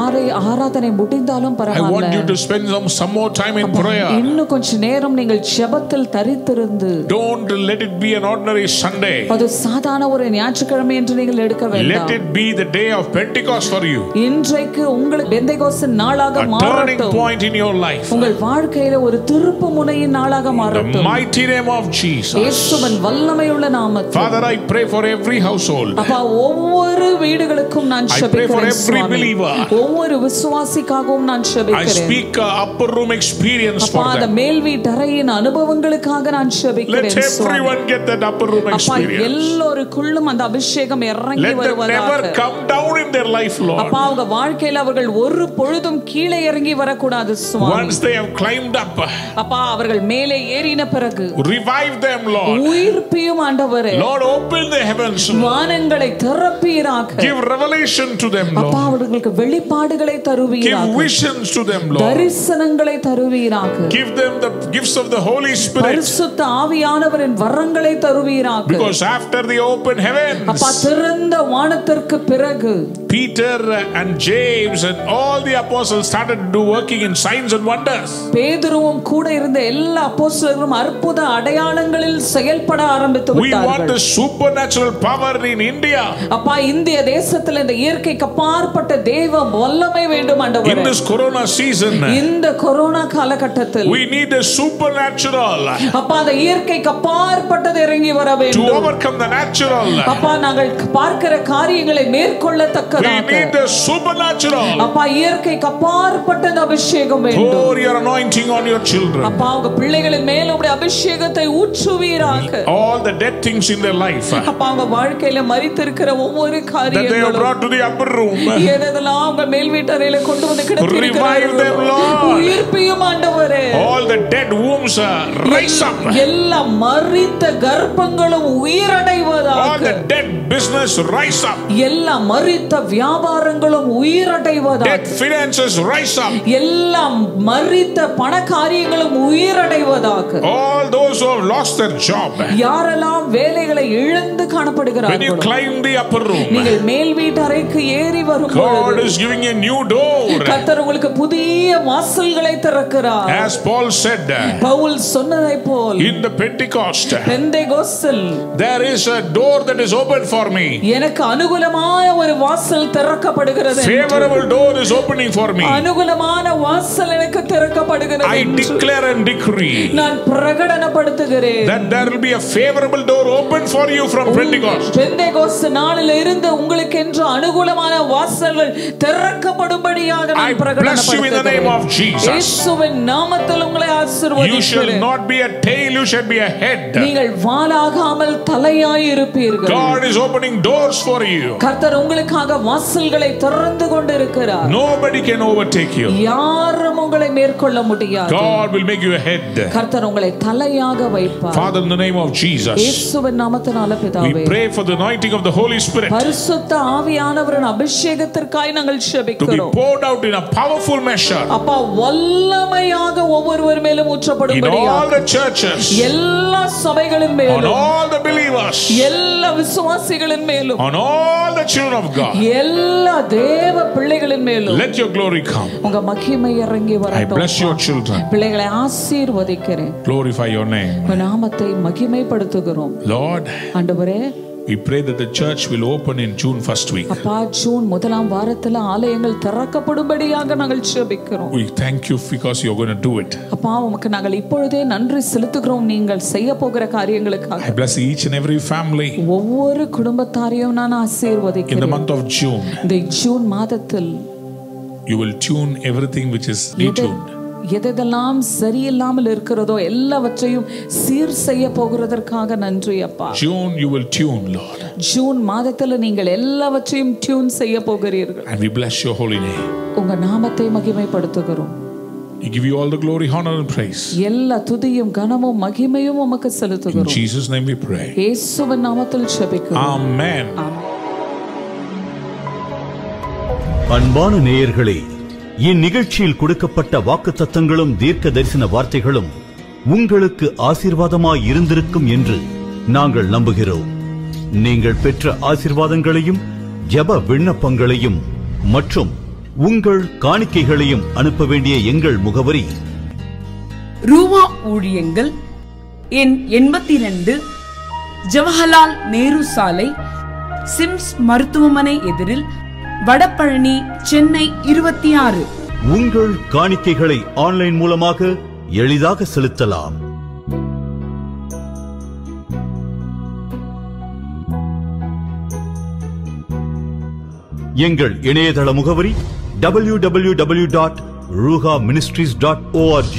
Speaker 2: ஆராதனை முடிந்தாலும்
Speaker 1: I
Speaker 2: பரவாயில்லை.
Speaker 1: want you to spend some more time in prayer.
Speaker 2: இன்னும் கொஞ்ச நேரம் நீங்கள் ஜெபத்தில் தரித்திருந்து,
Speaker 1: Don't let it be an ordinary Sunday.
Speaker 2: அது சாதாரண ஒரு ஞாயிற்றுக்கிழமை என்று நீங்கள் எடுக்க வேண்டாம்.
Speaker 1: Let it be the day of Pentecost for you.
Speaker 2: இன்றைக்கு உங்களுக்கு பெந்தேகோஸ்து நாளாக
Speaker 1: A turning
Speaker 2: மாறட்டும்.
Speaker 1: point in your life.
Speaker 2: உங்கள் வாழ்க்கையில ஒரு திருப்பு முனையின் நாளாக
Speaker 1: The
Speaker 2: மாறட்டும்.
Speaker 1: mighty name of Jesus.
Speaker 2: இயேசுவின் வல்லமையுள்ள நாமத்தில்.
Speaker 1: Father, I pray for every household.
Speaker 2: அப்பா, ஒவ்வொரு வீடுகளுக்கும் நான்
Speaker 1: I pray for
Speaker 2: ஜெபிக்கிறேன்
Speaker 1: every
Speaker 2: சுவாமி.
Speaker 1: believer.
Speaker 2: ஒவ்வொரு விசுவாசிக்காகவும் நான்
Speaker 1: I
Speaker 2: ஜெபிக்கிறேன்.
Speaker 1: speak upper room experience
Speaker 2: அப்பா,
Speaker 1: for
Speaker 2: அந்த
Speaker 1: them.
Speaker 2: மேல் வீட்டறையின் அனுபவங்களுக்காக நான்
Speaker 1: Let
Speaker 2: ஜெபிக்கிறேன் சுவாமி.
Speaker 1: everyone get that upper room
Speaker 2: அப்பா,
Speaker 1: experience.
Speaker 2: எல்லோருக்குள்ளும் அந்த அபிஷேகம் இறங்கி
Speaker 1: Let them never
Speaker 2: வருவதாக.
Speaker 1: come down in their life, Lord.
Speaker 2: அப்பா, அவங்க வாழ்க்கையில அவர்கள் ஒரு பொழுதும் கீழே இறங்கி வரக்கூடாது சுவாமி.
Speaker 1: Once they have climbed up,
Speaker 2: அப்பா, அவர்கள் மேலே ஏறின பிறகு
Speaker 1: revive them, Lord.
Speaker 2: உயிர்ப்பியும் ஆண்டவரே.
Speaker 1: Lord, open the heavens.
Speaker 2: வானங்களை திறப்பீராக.
Speaker 1: Give revelation to them,
Speaker 2: அப்பா,
Speaker 1: Lord.
Speaker 2: அவர்களுக்கு வெளிப்பாடுகளை தருவீராக.
Speaker 1: Give visions to them, Lord.
Speaker 2: தரிசனங்களை தருவீராக.
Speaker 1: Give them the gifts of the Holy Spirit.
Speaker 2: பரிசுத்த ஆவியானவரின் வரங்களை தருவீராக.
Speaker 1: Because after the open heavens,
Speaker 2: அப்பா, திறந்த வானத்திற்கு பிறகு
Speaker 1: Peter and James and all the apostles started to do working in signs and wonders.
Speaker 2: பேதுருவும் கூட இருந்த எல்லா அப்போஸ்தலர்களும் அற்புத அடையாளங்களில் செயல்பட ஆரம்பித்து
Speaker 1: We want
Speaker 2: விட்டார்கள்.
Speaker 1: the supernatural power in India.
Speaker 2: அப்பா, இந்திய தேசத்தில் இந்த இயற்கைக்கு அப்பாற்பட்ட தேவ வல்லமை வேண்டும் ஆண்டவரே.
Speaker 1: In this corona season,
Speaker 2: இந்த கொரோனா காலகட்டத்தில்
Speaker 1: we need the supernatural
Speaker 2: அப்பா, அந்த இயற்கைக்கு அப்பாற்பட்டது இறங்கி வர
Speaker 1: to
Speaker 2: வேண்டும்.
Speaker 1: overcome the natural.
Speaker 2: அப்பா, நாங்கள் பார்க்கிற காரியங்களை
Speaker 1: We
Speaker 2: மேற்கொள்ளத்தக்கதாக
Speaker 1: need the supernatural.
Speaker 2: அப்பா, இயற்கைக்கு அப்பாற்பட்ட அந்த அபிஷேகம் வேண்டும்.
Speaker 1: Pour your anointing on your children.
Speaker 2: அப்பா, உங்க பிள்ளைகளின் மேல் உடைய அபிஷேகத்தை ஊற்றுவீராக.
Speaker 1: All the dead things in their life
Speaker 2: அப்பா, உங்க வாழ்க்கையில மரித்திருக்கிற ஒவ்வொரு
Speaker 1: that they have
Speaker 2: காரியங்களும்
Speaker 1: brought to the upper room,
Speaker 2: எதெல்லாம் உங்க மேல் வீட்டறையில கொண்டு வந்து
Speaker 1: revive them, Lord.
Speaker 2: உயிர்ப்பியும் ஆண்டவரே.
Speaker 1: all the dead wombs rise up.
Speaker 2: எல்லா மரித்த கர்ப்பங்களும்
Speaker 1: All
Speaker 2: உயிரடைவதாக.
Speaker 1: the dead business rise up.
Speaker 2: எல்லா மரித்த வியாபாரங்களும் உயிரடைவதாக.
Speaker 1: Dead finances rise up.
Speaker 2: எல்லா மரித்த பண காரியங்களும் உயிரடைவதாக.
Speaker 1: All those who have lost their job,
Speaker 2: யாரெல்லாம் வேலைகளை இழந்து
Speaker 1: when you
Speaker 2: காணப்படுகிறார்களோ,
Speaker 1: climb the upper room,
Speaker 2: நீங்கள் மேல் வீட்டறைக்கு ஏறி
Speaker 1: God
Speaker 2: வரும்போது
Speaker 1: is giving a new door.
Speaker 2: கர்த்தர் உங்களுக்கு புதிய வாசல்களை திறக்கிறார்.
Speaker 1: As Paul said
Speaker 2: பவுல் சொன்னதை போல்
Speaker 1: in the Pentecost,
Speaker 2: பெந்தேகோஸ்தில்
Speaker 1: there is a door that is open for me.
Speaker 2: எனக்கு அனுகூலமான ஒரு வாசல் திறக்கப்படுகிறது.
Speaker 1: Favorable door is opening for me.
Speaker 2: அனுகூலமான வாசல் எனக்கு திறக்கப்படுகிறது.
Speaker 1: I declare and decree
Speaker 2: நான் பிரகடனப்படுத்துகிறேன்
Speaker 1: that there will be a favorable door open for you from Pentecost.
Speaker 2: Pentecost நாளில் இருந்து உங்களுக்கு என்று அனுகூலமான வாசல்கள் திறக்கப்படும்படியாக
Speaker 1: I
Speaker 2: நான்
Speaker 1: bless you in the name of Jesus.
Speaker 2: இயேசுவின் நாமத்தில் உங்களை
Speaker 1: You shall
Speaker 2: ஆசீர்வதிக்கிறேன்.
Speaker 1: not be a tail, you shall be a head.
Speaker 2: நீங்கள் வாலாகாமல் தலையாய் இருப்பீர்கள்.
Speaker 1: God is opening doors for you.
Speaker 2: கர்த்தர் உங்களுக்காக வாசல்களை திறந்து கொண்டிருக்கிறார்.
Speaker 1: Nobody can overtake you.
Speaker 2: யாரும் உங்களை மேற்கொள்ள முடியாது.
Speaker 1: God will make you a head.
Speaker 2: கர்த்தர் உங்களை தலையாக வைப்பார்.
Speaker 1: Father, in the name of Jesus,
Speaker 2: இயேசுவின் நாமத்தினால
Speaker 1: we
Speaker 2: பிதாவே,
Speaker 1: pray for the anointing of the Holy Spirit
Speaker 2: பரிசுத்த ஆவியானவரின் அபிஷேகத்திற்காய் நாங்கள்
Speaker 1: to be
Speaker 2: ஜெபிக்கிறோம்.
Speaker 1: poured out in a powerful measure
Speaker 2: அப்பா, வல்லமையாக ஒவ்வொருவர் மேலும்
Speaker 1: in all
Speaker 2: ஊற்றப்படும்படியாக
Speaker 1: the churches,
Speaker 2: எல்லா சபைகளின்
Speaker 1: on
Speaker 2: மேலும்,
Speaker 1: all the believers,
Speaker 2: எல்லா விசுவாசிகளின் மேலும்,
Speaker 1: on all the children of God.
Speaker 2: எல்லா தேவ பிள்ளைகளின் மேலும்
Speaker 1: Let your glory come.
Speaker 2: உங்க மகிமை இறங்கி
Speaker 1: I
Speaker 2: வரட்டும்.
Speaker 1: bless your children.
Speaker 2: பிள்ளைகளை ஆசீர்வதிக்கிறேன்.
Speaker 1: Glorify your name.
Speaker 2: உங்க நாமத்தை மகிமைப்படுத்துகிறோம்.
Speaker 1: Lord,
Speaker 2: ஆண்டவரே,
Speaker 1: We pray that the church will open in June first week.
Speaker 2: அப்பா ஜூன் முதலாம் வாரத்துல ஆலயங்கள் திறக்கப்படும்படியாக நாங்கள் ஜெபிக்கிறோம்.
Speaker 1: We thank you because you are going to do it.
Speaker 2: அப்பா உமக்கு நாங்கள் இப்பொழுதே நன்றி செலுத்துகிறோம் நீங்கள் செய்ய போகிற காரியங்களுக்காக.
Speaker 1: I bless each and every family.
Speaker 2: ஒவ்வொரு குடும்பத்தாரையும் நான் ஆசீர்வதிக்கிறேன்.
Speaker 1: In the month of June.
Speaker 2: இந்த ஜூன் மாதத்தில்
Speaker 1: you will tune everything which is detuned.
Speaker 2: எதெல்லாம் சரியில்லாமல் இருக்கிறதோ எல்லாவற்றையும் சீர் செய்ய போகிறதற்காக நன்றி அப்பா.
Speaker 1: June you will tune, Lord.
Speaker 2: June மாதத்துல நீங்கள் எல்லாவற்றையும் டியூன் செய்ய போகிறீர்கள்.
Speaker 1: And we bless your holy name.
Speaker 2: உங்க நாமத்தை மகிமைப்படுத்துகிறோம்.
Speaker 1: We give you all the glory, honor and praise.
Speaker 2: எல்லா துதியும் கனமும் மகிமையும் உமக்கு செலுத்துகிறோம்.
Speaker 1: In Jesus name we pray.
Speaker 2: இயேசுவின் நாமத்தில் ஜெபிக்கிறோம்.
Speaker 1: Amen.
Speaker 3: அன்பான நேயர்களே, இந்நிகழ்ச்சியில் கொடுக்கப்பட்ட வாக்குத்தத்தங்களும் தீர்க்க தரிசன வார்த்தைகளும் உங்களுக்கு ஆசீர்வாதமாய் இருந்திருக்கும் என்று நாங்கள் நம்புகிறோம். நீங்கள் பெற்ற ஆசீர்வாதங்களையும் ஜெப விண்ணப்பங்களையும் மற்றும் உங்கள் காணிக்கைகளையும் அனுப்ப வேண்டிய எங்கள் முகவரி
Speaker 4: ரூவா ஊழியங்கள் எண் 82, ஜவஹர்லால் நேரு சாலை, சிம்ஸ் மருத்துவமனை எதிரில், வடபழனி, சென்னை 26.
Speaker 3: உங்கள் காணிக்கைகளை ஆன்லைன் மூலமாக எளிதாக செலுத்தலாம். எங்கள் இணையதள முகவரி www.ruhaministries.org